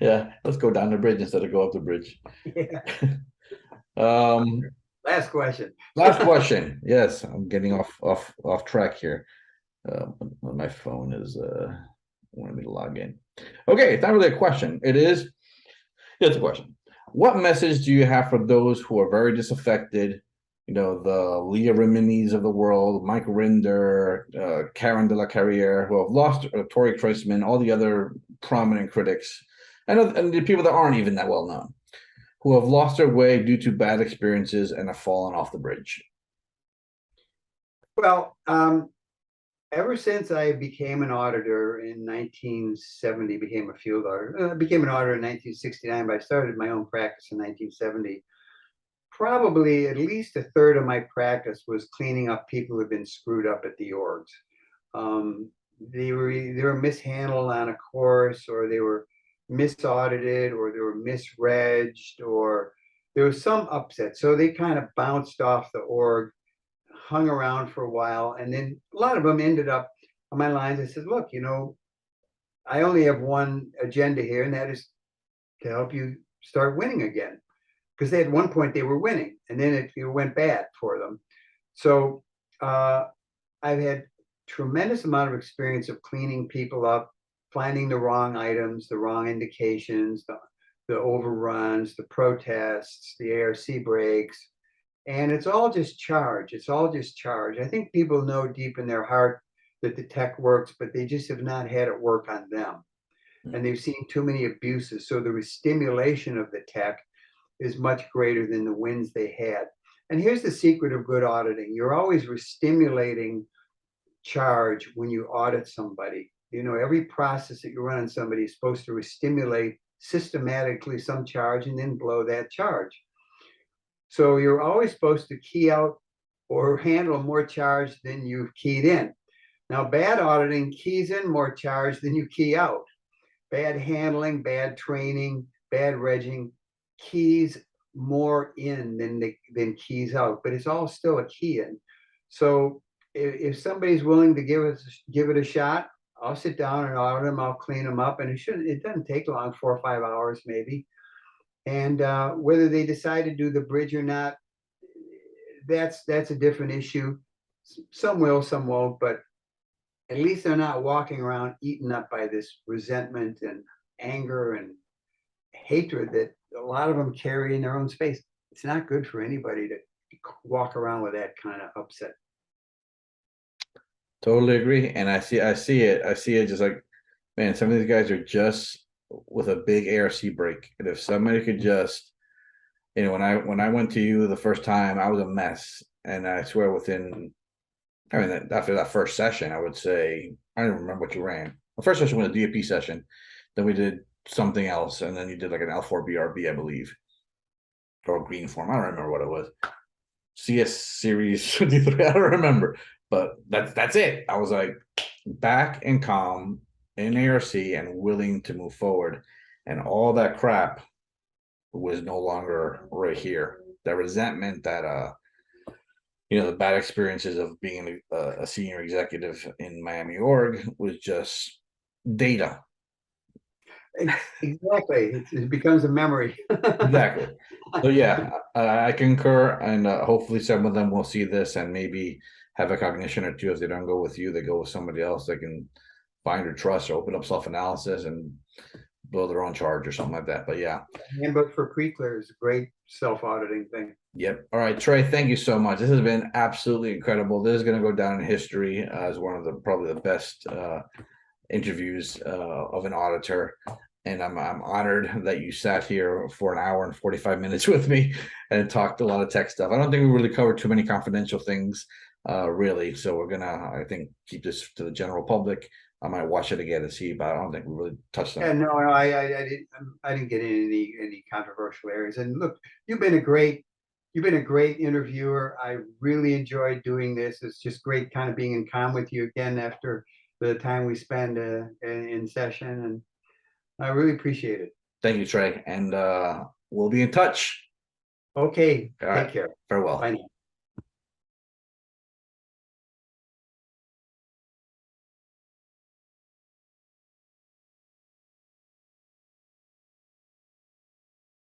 Yeah, let's go down the bridge instead of go up the bridge. Yeah. Last question. Last question. Yes, I'm getting off track here. My phone is wanting me to log in. Okay, it's not really a question. It's a question. What message do you have for those who are very disaffected? The Leah Reminis of the world, Mike Rinder, Karen de la Carriere, who have lost Tori Kreisman, all the other prominent critics, and the people that aren't even that well known, who have lost their way due to bad experiences and have fallen off the bridge. Well, ever since I became an auditor in 1970, became a field auditor, became an auditor in 1969, but I started my own practice in 1970. Probably at least a third of my practice was cleaning up people who had been screwed up at the orgs. They were mishandled on a course, or they were misaudited, or they were misregged, or there was some upset. So they kind of bounced off the org, hung around for a while, and then a lot of them ended up on my lines. I said, look, I only have one agenda here, and that is to help you start winning again. Because at one point they were winning, and then it went bad for them. So I've had tremendous amount of experience of cleaning people up, finding the wrong items, the wrong indications, the overruns, the protests, the ARC breaks. And it's all just charge. It's all just charge. I think people know deep in their heart that the tech works, but they just have not had it work on them. And they've seen too many abuses. So the restimulation of the tech is much greater than the wins they had. And here's the secret of good auditing. You're always restimulating charge when you audit somebody. Every process that you run on somebody is supposed to restimulate systematically some charge and then blow that charge. So you're always supposed to key out or handle more charge than you've keyed in. Now, bad auditing keys in more charge than you key out. Bad handling, bad training, bad regging keys more in than keys out, but it's all still a key in. So if somebody's willing to give it a shot, I'll sit down and audit them. I'll clean them up, and it doesn't take long, 4 or 5 hours maybe. And whether they decide to do the bridge or not, that's a different issue. Some will, some won't, but at least they're not walking around eaten up by this resentment and anger and hatred that a lot of them carry in their own space. It's not good for anybody to walk around with that kind of upset. Totally agree. And I see it just like, man, some of these guys are just with a big ARC break. And if somebody could just, when I went to you the first time, I was a mess. And I swear after that first session, I would say, I don't remember what you ran. The first session was a DAP session. Then we did something else. And then you did like an L4BRB, I believe, or green form. I don't remember what it was. CS series 53. I don't remember, but that's it. I was like back and calm in ARC and willing to move forward. And all that crap was no longer right here. That resentment, that the bad experiences of being a senior executive in Miami org was just data. Exactly. It becomes a memory. Exactly. So yeah, I concur, and hopefully some of them will see this and maybe have a cognition or two. If they don't go with you, they go with somebody else. They can find or trust or open up self-analysis and build their own charge or something like that. But yeah. Handbook for pre-clear is a great self-auditing thing. Yep. All right, Trey, thank you so much. This has been absolutely incredible. This is going to go down in history as one of probably the best interviews of an auditor. and I'm honored that you sat here for an hour and 45 minutes with me and talked a lot of tech stuff. I don't think we really covered too many confidential things, really. So we're gonna, I think, keep this to the general public. I might watch it again and see, but I don't think we really touched on Yeah, it. no, I didn't get in any controversial areas. And look, you've been a great interviewer. I really enjoyed doing this. It's just great kind of being in con with you again after the time we spend in session, and I really appreciate it. Thank you, Trey, and we'll be in touch. Okay, All take right, care. farewell. Bye now.